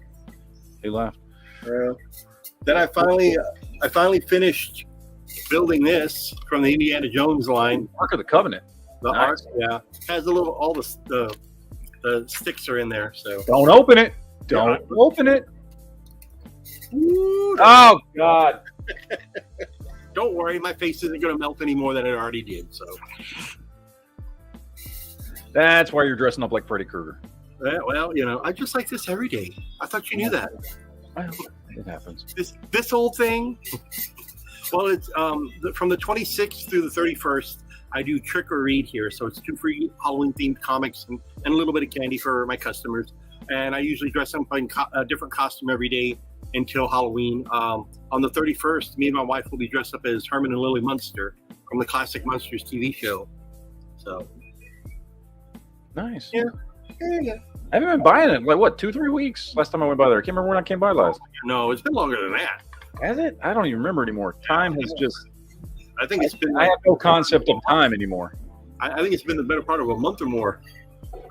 He left. Then I finally finished building this from the Indiana Jones line. Ark of the Covenant. The Nice. Ark, yeah, has all the sticks are in there. So Don't open it. Don't open it. Ooh, Oh, God. don't worry, my face isn't going to melt any more than it already did. So That's why you're dressing up like Freddy Krueger. well, I just like this every day. I thought you knew that. Well, it happens. This whole thing. Well, it's from the 26th through the 31st. I do trick or read here, so it's 2 free Halloween themed comics and a little bit of candy for my customers. And I usually dress up in a different costume every day until Halloween. On the 31st, me and my wife will be dressed up as Herman and Lily Munster from the classic Munsters TV show. So Nice. Yeah. I haven't been buying it like what 2-3 weeks. Last time I went by there, I can't remember when I came by last. no, it's been longer than that. Has it? I don't even remember anymore. Time has just. I think it's been. I have no concept of time anymore. I think it's been the better part of a month or more.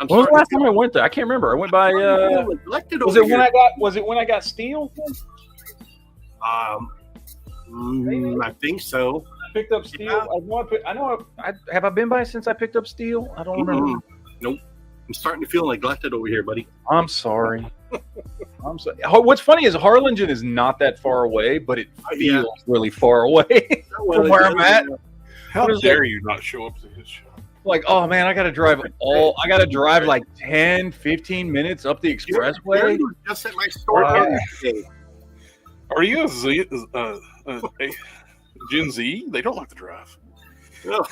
I'm When was the starting last to time I went there? I can't remember. I went by. feel neglected Was over it when here. I got? Was it when I got Steel? I think so. Picked up Steel. Yeah. I know. Have I been by since I picked up Steel? I don't remember. Mhm. Nope. I'm starting to feel neglected over here, buddy. I'm sorry. I'm sorry. What's funny is Harlingen is not that far away, but it Yeah. feels really far away from where I'm at. How What is dare you not show up to his show? Like, oh man, I got to drive like 10, 15 minutes up the expressway. Gary was just at my store Wow. today. Are you a Gen Z? They don't like to drive. Oh,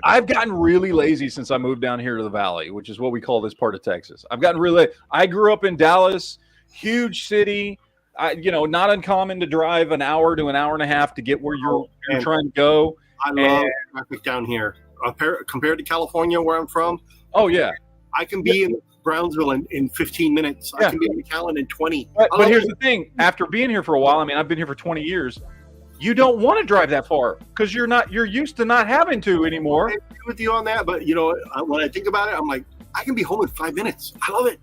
I've gotten really lazy since I moved down here to the Valley, which is what we call this part of Texas. I've gotten really. I grew up in Dallas, huge city. Not uncommon to drive an hour to an hour and a half to get where you're trying to go. I love traffic down here. Compared to California, where I'm from, Oh yeah, I can be in Brownsville in 15 minutes. Yeah. I can be in McAllen in 20. but here's the thing: after being here for a while, I mean, I've been here for 20 years. You don't want to drive that far because you're used to not having to anymore. I agree with you on that, but when I think about it, I'm like, I can be home in 5 minutes. I love it.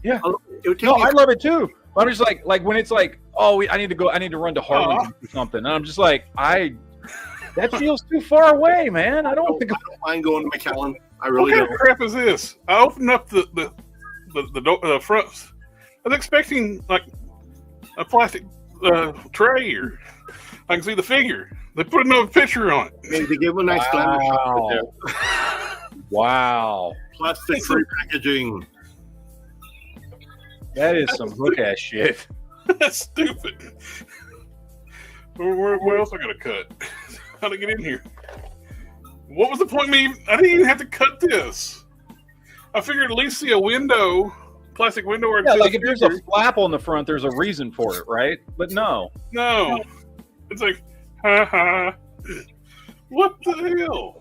Yeah. I love it. It would take No, me I love it too. I'm just like when it's like, oh, I need to run to Harlem or something, and I'm just like, that feels too far away, man. I don't want to go. I don't mind going to McAllen. I What really kind don't. of crap is this? I opened up the front. I was expecting like a plastic tray, or I can see the figure. They put another picture on it. Maybe give them a nice glamour shot Wow. there. Wow, Plastic-free packaging. that is some hook ass shit. That's stupid. Where else I gotta cut? How to get in here? What was the point of me? I didn't even have to cut this. I figured at least see a window, plastic window. Where I Yeah, could like see if the there's a figure. flap on the front, there's a reason for it, right? But no. No, it's like, ha ha. What the hell?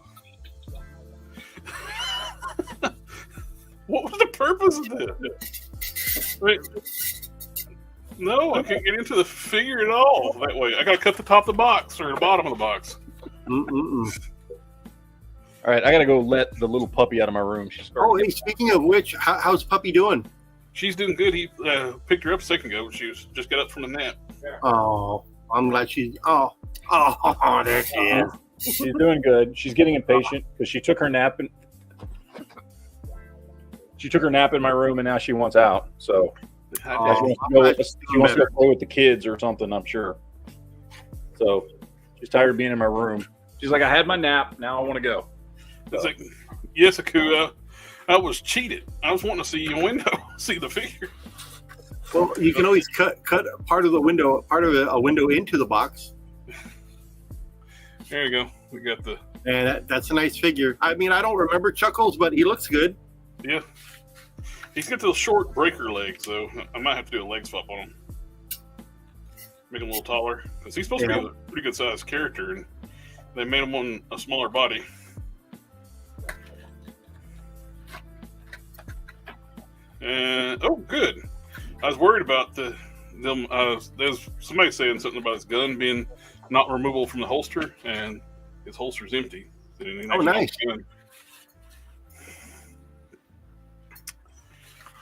What was the purpose of this? Wait. No, I can't get into the figure at all that way. I gotta cut the top of the box or the bottom of the box. Mm-mm-mm. All right, I gotta go let the little puppy out of my room. She's Oh, starting. hey, speaking of which, how's Puppy doing? She's doing good. He picked her up a second ago. She was just got up from the nap. Oh, I'm glad she's. Oh, there she is. She's doing good. She's getting impatient because she took her nap in my room, and now she wants out. So Oh, she I'm wants glad to go play with the kids or something, I'm sure. So she's tired of being in my room. She's like, I had my nap. Now I want to go. It's like, yes, Akua, I was cheated. I was wanting to see your window, see the figure. Well, you can always cut part of the window, a window into the box, There you go. We got the and that's a nice figure. I mean, I don't remember Chuckles, but he looks good. yeah. He's got those short breaker legs, so I might have to do a leg swap on him. Make him a little taller because he's supposed to be a pretty good sized character, and they made him on a smaller body. And oh, good. I was worried about them. There's somebody saying something about his gun being not removable from the holster, and his holster's empty. Oh, nice.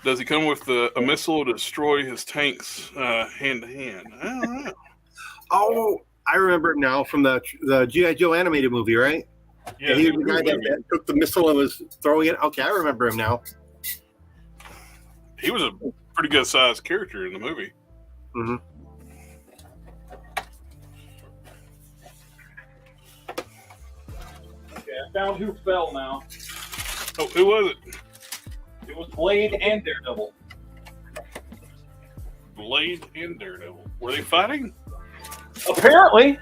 Does he come with a missile to destroy his tanks hand to hand? I don't know. Oh, I remember him now from the G.I. Joe animated movie, right? Yeah, he was the guy that took the missile and was throwing it. Okay, I remember him now. he was a pretty good sized character in the movie. Mm-hmm. Okay, I found who fell now. Oh, who was it? It was Blade and Daredevil. Blade and Daredevil. Were they fighting? Apparently.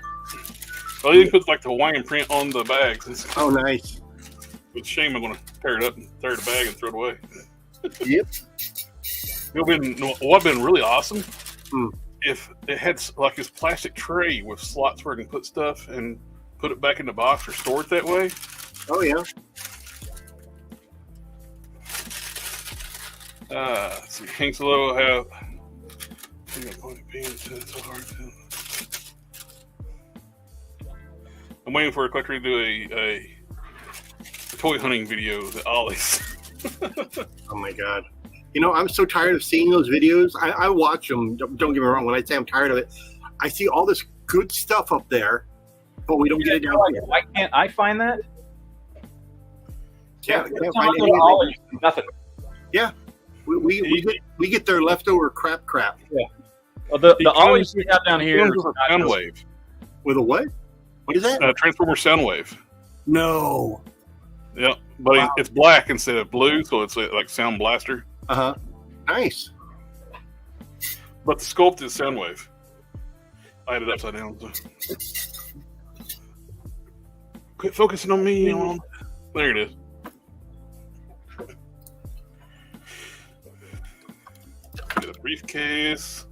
Well, they didn't put like the Hawaiian print on the bags. Oh, nice. It's a shame I'm going to tear it up and tear the bag and throw it away. Yep. What'd been really awesome if it had like this plastic tray with slots where you can put stuff and put it back in the box or store it that way. Oh yeah. Let's see, Hankslow have. I'm waiting for a collector to do a toy hunting video at Ollie's. Oh my god. You know, I'm so tired of seeing those videos. I watch them. Don't get me wrong. When I say I'm tired of it, I see all this good stuff up there, but we don't get it down here. Why can't I find that? Can't It's find not any of Ollie's, nothing. Yeah. We get their leftover crap. Yeah. Well, the Ollie's we have down here With a Soundwave. With a what? What is that? Transformer Soundwave. No. Yeah, but it's black instead of blue, so it's like Sound Blaster. Uh-huh. Nice. But the sculpt is Soundwave. I had it upside down. So. Quit focusing on me. There it is. Get a briefcase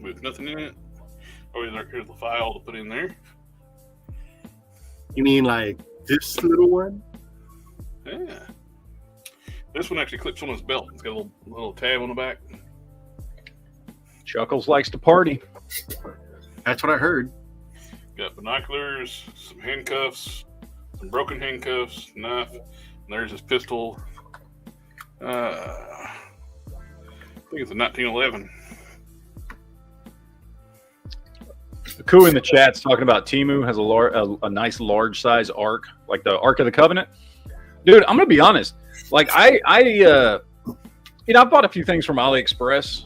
with nothing in it. Oh, here's the file to put in there. You mean like this little one? Yeah. This one actually clips on his belt. It's got a little tab on the back. Chuckles likes to party. That's what I heard. Got binoculars, some handcuffs, some broken handcuffs, knife, and there's his pistol. I think it's a 1911. Ku in the chat's talking about Temu has a nice large size Ark, like the Ark of the Covenant. Dude, I'm gonna be honest. Like I I've bought a few things from AliExpress.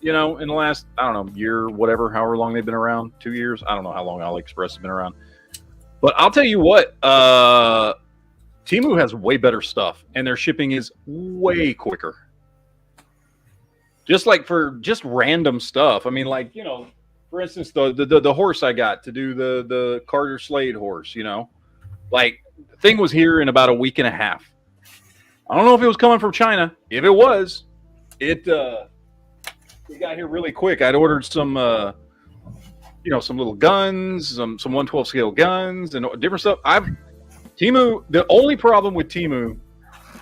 You know, in the last year, whatever, however long they've been around, 2 years. I don't know how long AliExpress has been around. But I'll tell you what, Temu has way better stuff, and their shipping is way quicker. Just like for just random stuff. I mean, like, for instance, the horse I got to do the Carter Slade horse, like the thing was here in about a week and a half. I don't know if it was coming from China. If it was, it got here really quick. I'd ordered some, some little guns, some 112 scale guns and different stuff. Temu, the only problem with Temu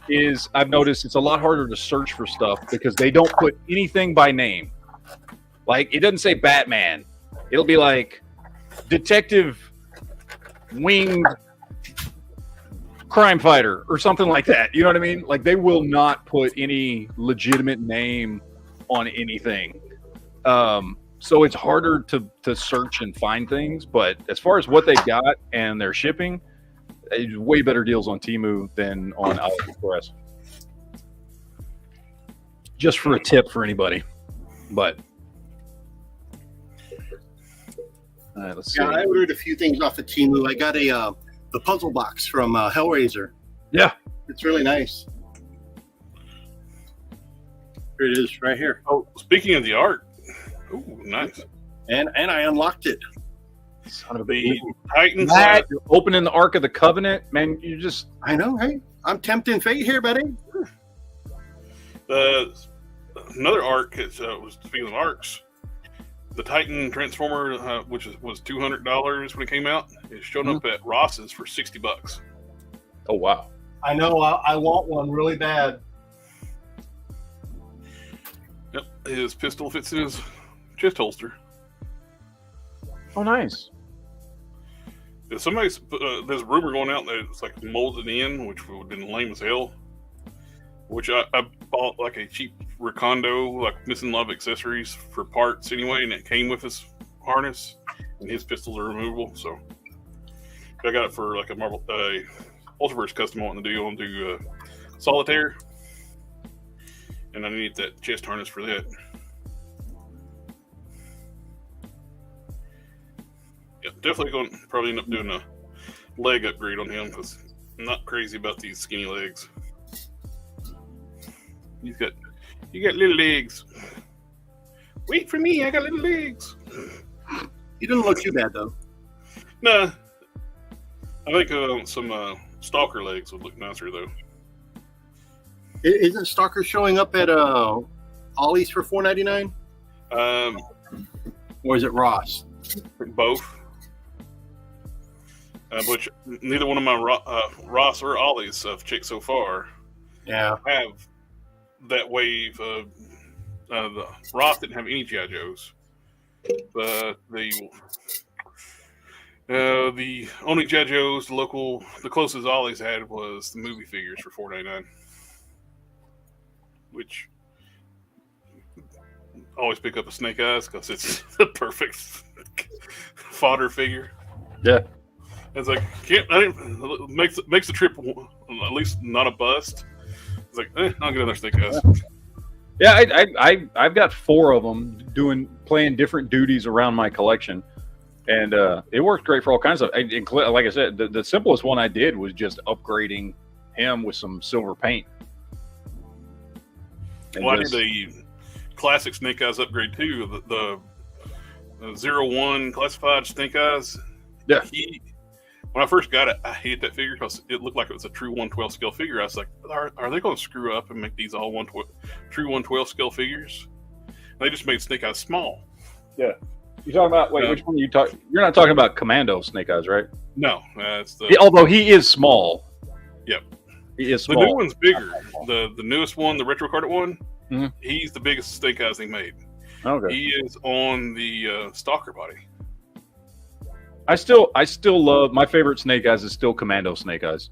is I've noticed it's a lot harder to search for stuff because they don't put anything by name. Like, it doesn't say Batman. It'll be like Detective Winged Crime Fighter or something like that. You know what I mean? Like, they will not put any legitimate name on anything. So it's harder to search and find things. But as far as what they got and their shipping, way better deals on Temu than on AliExpress. Just for a tip for anybody. But all right, let's see. Yeah, I ordered a few things off of Temu. I got the puzzle box from Hellraiser. Yeah, it's really nice. Here it is, right here. Oh, speaking of the art, ooh, nice. And I unlocked it. Son of a The bitch. Titan. You're opening the Ark of the Covenant, man. You just I know. Hey, I'm tempting fate here, buddy. Another Ark was, speaking of Arks, the Titan Transformer, which was $200 when it came out, is showing up at Ross's for $60. oh wow. I know. I want one really bad. Yep, his pistol fits in his chest holster. Oh nice. There's a rumor going out that it's like molded in, which would have been lame as hell. Which I bought like a cheap Recondo, like missing a lot of accessories for parts anyway, and it came with his harness, and his pistols are removable. So I got it for like a Ultraverse custom I want to do. I want to do Solitaire, and I need that chest harness for that. Yeah, definitely going to probably end up doing a leg upgrade on him because I'm not crazy about these skinny legs. You got little legs. Wait for me, I got little legs. He doesn't look too bad though. Nah, I think some stalker legs would look nicer though. Isn't Stalker showing up at Ollie's for $4.99? Or is it Ross? Both. Which neither one of my Ross or Ollie's I've checked so far Yeah. have that wave. The Ross didn't have any G.I. Joes, but the only G.I. Joes, the closest Ollie's had was the movie figures for $4.99, which always pick up a Snake Eyes because it's the perfect fodder figure. Yeah. It's like makes the trip at least not a bust. It's like I'll get another Snake Eyes. Yeah, I've got 4 of them playing different duties around my collection, and it worked great for all kinds of. Like I said, the simplest one I did was just upgrading him with some silver paint. And Well, I did the classic Snake Eyes upgrade too. The 01 classified Snake Eyes. Yeah. When I first got it, I hated that figure because it looked like it was a true 1/12 scale figure. I was like, are they going to screw up and make these all true 1/12 scale figures? And they just made Snake Eyes small. Yeah. You talking about which one are you talking? You're not talking about Commando Snake Eyes, right? No, it's the Although he is small. Yep. He is the small. new one's bigger. The newest one, the retro carded one, Mhm. he's the biggest Snake Eyes they made. Okay. He is on the Stalker body. I still love my favorite Snake Eyes is still Commando Snake Eyes.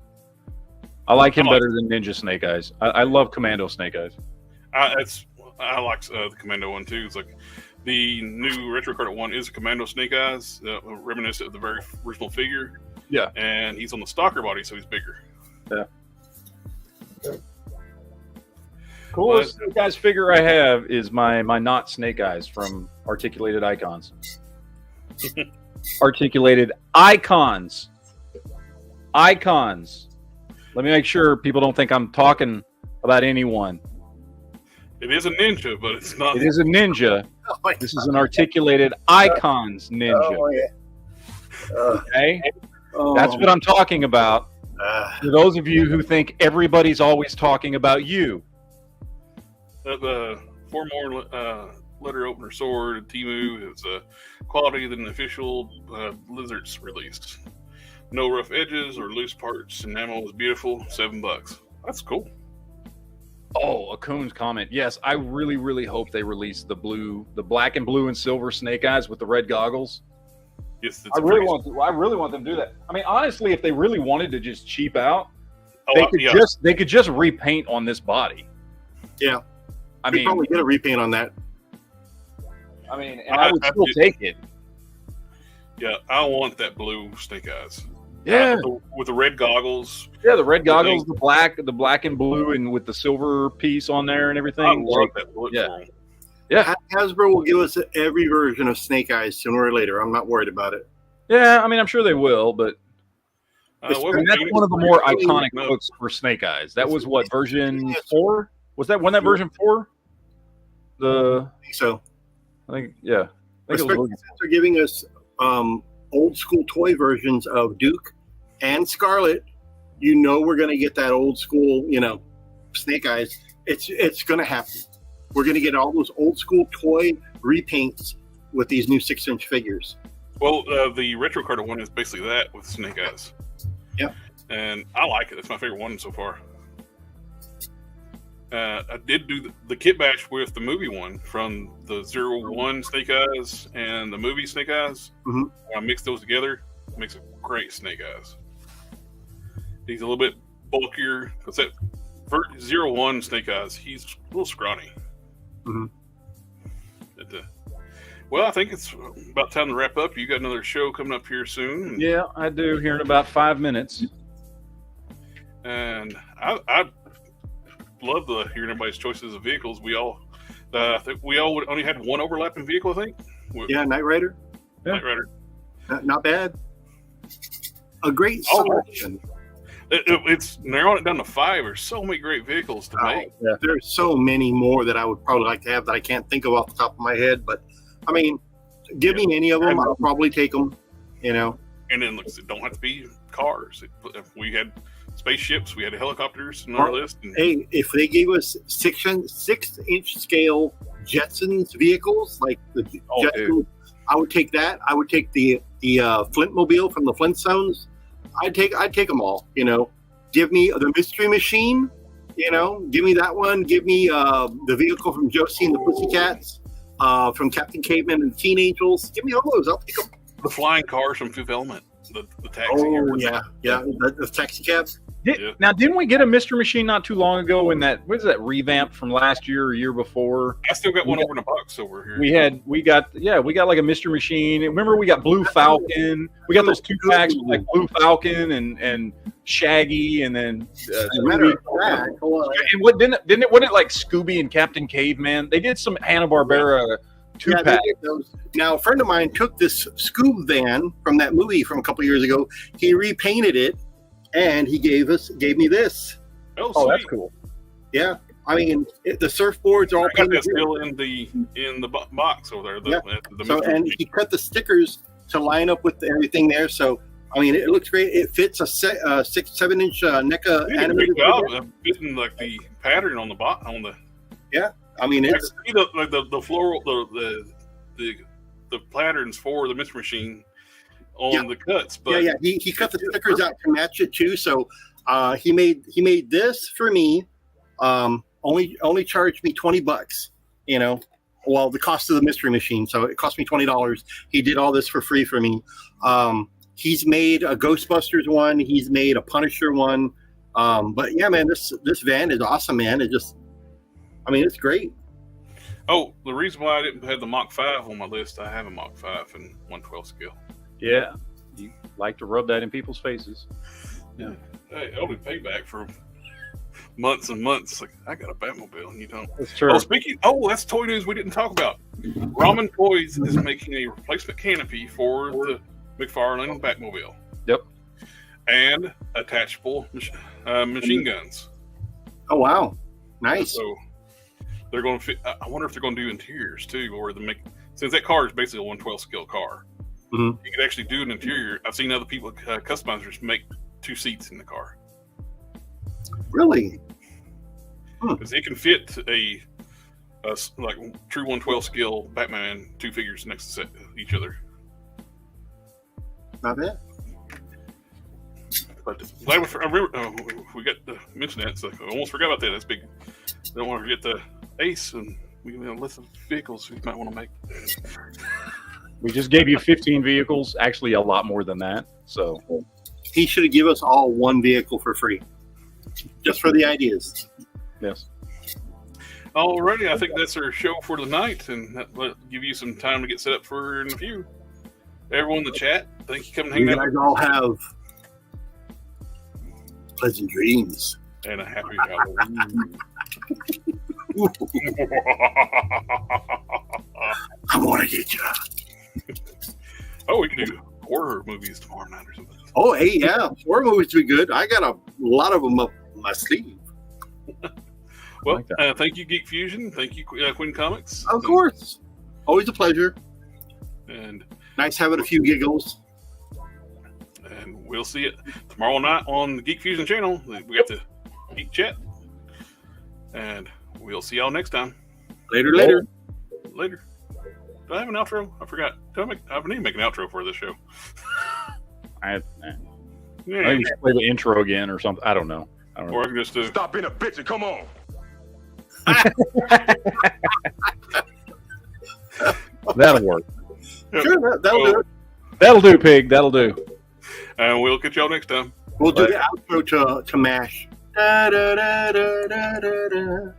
I like him better than Ninja Snake Eyes. I love Commando Snake Eyes. I like the Commando one too. It's like the new retro carded one is a Commando Snake Eyes, reminiscent of the very original figure. Yeah, and he's on the Stalker body, so he's bigger. Yeah. Coolest Snake Eyes figure I have is my not Snake Eyes from Articulated Icons. Articulated Icons. Icons. Let me make sure people don't think I'm talking about anyone. It is a ninja, but it's not. It is a ninja. Oh This is an Articulated Icons ninja. Okay? That's what I'm talking about. For those of you who think everybody's always talking about you. 4 more letter opener sword. Timu is quality than the official Lizards released. No rough edges or loose parts. Enamel is beautiful. $7. That's cool. Oh, a Coon's comment. Yes, I really, really hope they release the black and blue and silver Snake Eyes with the red goggles. Yes, I really want them to do that. I mean, honestly, if they really wanted to just cheap out, Oh, they could just repaint on this body. Yeah. I We mean, probably get a repaint on that. I would still take it. Yeah, I want that blue Snake Eyes. Yeah, with the red goggles. yeah, the red goggles, the black and blue, and with the silver piece on there and everything. I love that look yeah. for 'em. Yeah, Hasbro will give us every version of Snake Eyes sooner or later. I'm not worried about it. yeah. I mean, I'm sure they will, but What and was that's it? one of the more iconic No. looks for Snake Eyes. That was what, version 4? Was that version 4? So, I think yeah. I think it especially was since they're giving us old school toy versions of Duke and Scarlet, we're going to get that old school, Snake Eyes. It's going to happen. We're going to get all those old school toy repaints with these new 6-inch figures. Well, the retro card one is basically that with Snake Eyes. Yeah. And I like it. It's my favorite one so far. I did do the kit bash with the movie one from the 01 Snake Eyes and the movie Snake Eyes. Mhm. I mixed those together. It makes a great Snake Eyes. He's a little bit bulkier because that 01 Snake Eyes, he's a little scrawny. Mhm. Well, I think it's about time to wrap up. You got another show coming up here soon. Yeah, I do. Here in about 5 minutes. And I love hearing everybody's choices of vehicles. I think we all only had one overlapping vehicle, I think. Yeah, Knight Rider. Knight Rider. Not bad. A great selection. It's narrowing it down to 5. There's so many great vehicles to make. Yeah. There's so many more that I would probably like to have that I can't think of off the top of my head. But, give me any of them. I'll probably take them, And then, look, it don't have to be cars. We had spaceships, we had helicopters on our list. And Hey, if they gave us 6-inch scale Jetsons vehicles, like the Jetsons, I would take that. I would take the Flintmobile from the Flintstones. I'd take them all. Give me the Mystery Machine. Give me that one. Give me the vehicle from Josie and the Pussycats, from Captain Caveman and the Teen Angels. Give me all those. I'll take them. the flying cars from Fifth Element, the taxi. Oh yeah, the taxi cabs. Now, didn't we get a Mystery Machine not too long ago? In that, what is that revamp from last year or year before? I still got one over in a box over here. We got like a Mystery Machine. Remember, we got Blue Falcon. We got those 2 packs with like Blue Falcon and Shaggy, and then Matter of fact, hold on. and what wasn't it like Scooby and Captain Caveman? They did some Hanna-Barbera 2 Yeah, pack. they did those. Now, a friend of mine took this Scoob van from that movie from a couple years ago. He repainted it, and he gave me this. Oh, Oh, sweet. that's cool. Yeah, I mean the surfboards are all I got painted. that still in the box over there. The So, Mystery and Machine. he cut the stickers to line up with everything there. So, I mean, it looks great. It fits a 6-7-inch NECA They did a animated. great job video. of fitting like the pattern on the bot on the. I mean, I can it's see the floral the patterns for the Mystery Machine on the cuts, but yeah. He cut the stickers out to match it too. So, he made this for me. Only charged me $20. Well, the cost of the Mystery Machine, so it cost me $20. He did all this for free for me. He's made a Ghostbusters one. He's made a Punisher one. But yeah, man, this van is awesome, man. It's great. oh, the reason why I didn't have the Mach 5 on my list, I have a Mach 5 in 1/12 scale. Yeah, you like to rub that in people's faces. Hey, I'll be payback for months and months. Like, I got a Batmobile and you don't. That's true. That's toy news we didn't talk about. Ramen Toys is making a replacement canopy for the McFarlane Batmobile. Yep. And attachable machine guns. Oh wow, nice. So they're going to fit. I wonder if they're going to do interiors too, or since that car is basically a 1/12 scale car. Mhm. You could actually do an interior. I've seen other people, customizers, make 2 seats in the car Really? because it can fit a like true 1/12 scale Batman 2 figures next to each other. Not bad. But I remember we got to mention that. So I almost forgot about that. That's big. Don't want to forget the Ace, and we have a list of vehicles we might want to make. We just gave you 15 vehicles, actually a lot more than that. So He should have given us all one vehicle for free, just for the ideas. yes. Alrighty, I think that's our show for tonight, and that'll give you some time to get set up for in a few. Everyone in the chat, thank you for coming You and hanging guys out, all have pleasant dreams. and a happy Halloween. I want to get you. Oh, we can do horror movies tomorrow night or something. Oh, hey, yeah, horror movies would be good. I got a lot of them up my sleeve. Well, like that. thank you, Geek Fusion. Thank you, Quinn Comics. Of course, always a pleasure. And Nice having a few giggles. we'll see it tomorrow night on the Geek Fusion channel. We got the Geek Chat. And we'll see y'all next time. Later. Later. Do I have an outro? I forgot. I need to make an outro for this show. I Yeah. think we should play the intro again or something. I don't know. Or I can just Stop being a bitch and come on. That'll work. Sure, that'll do it. That'll do, Pig. That'll do. and we'll catch y'all next time. We'll do the outro to MASH. Da, da, da, da, da, da, da.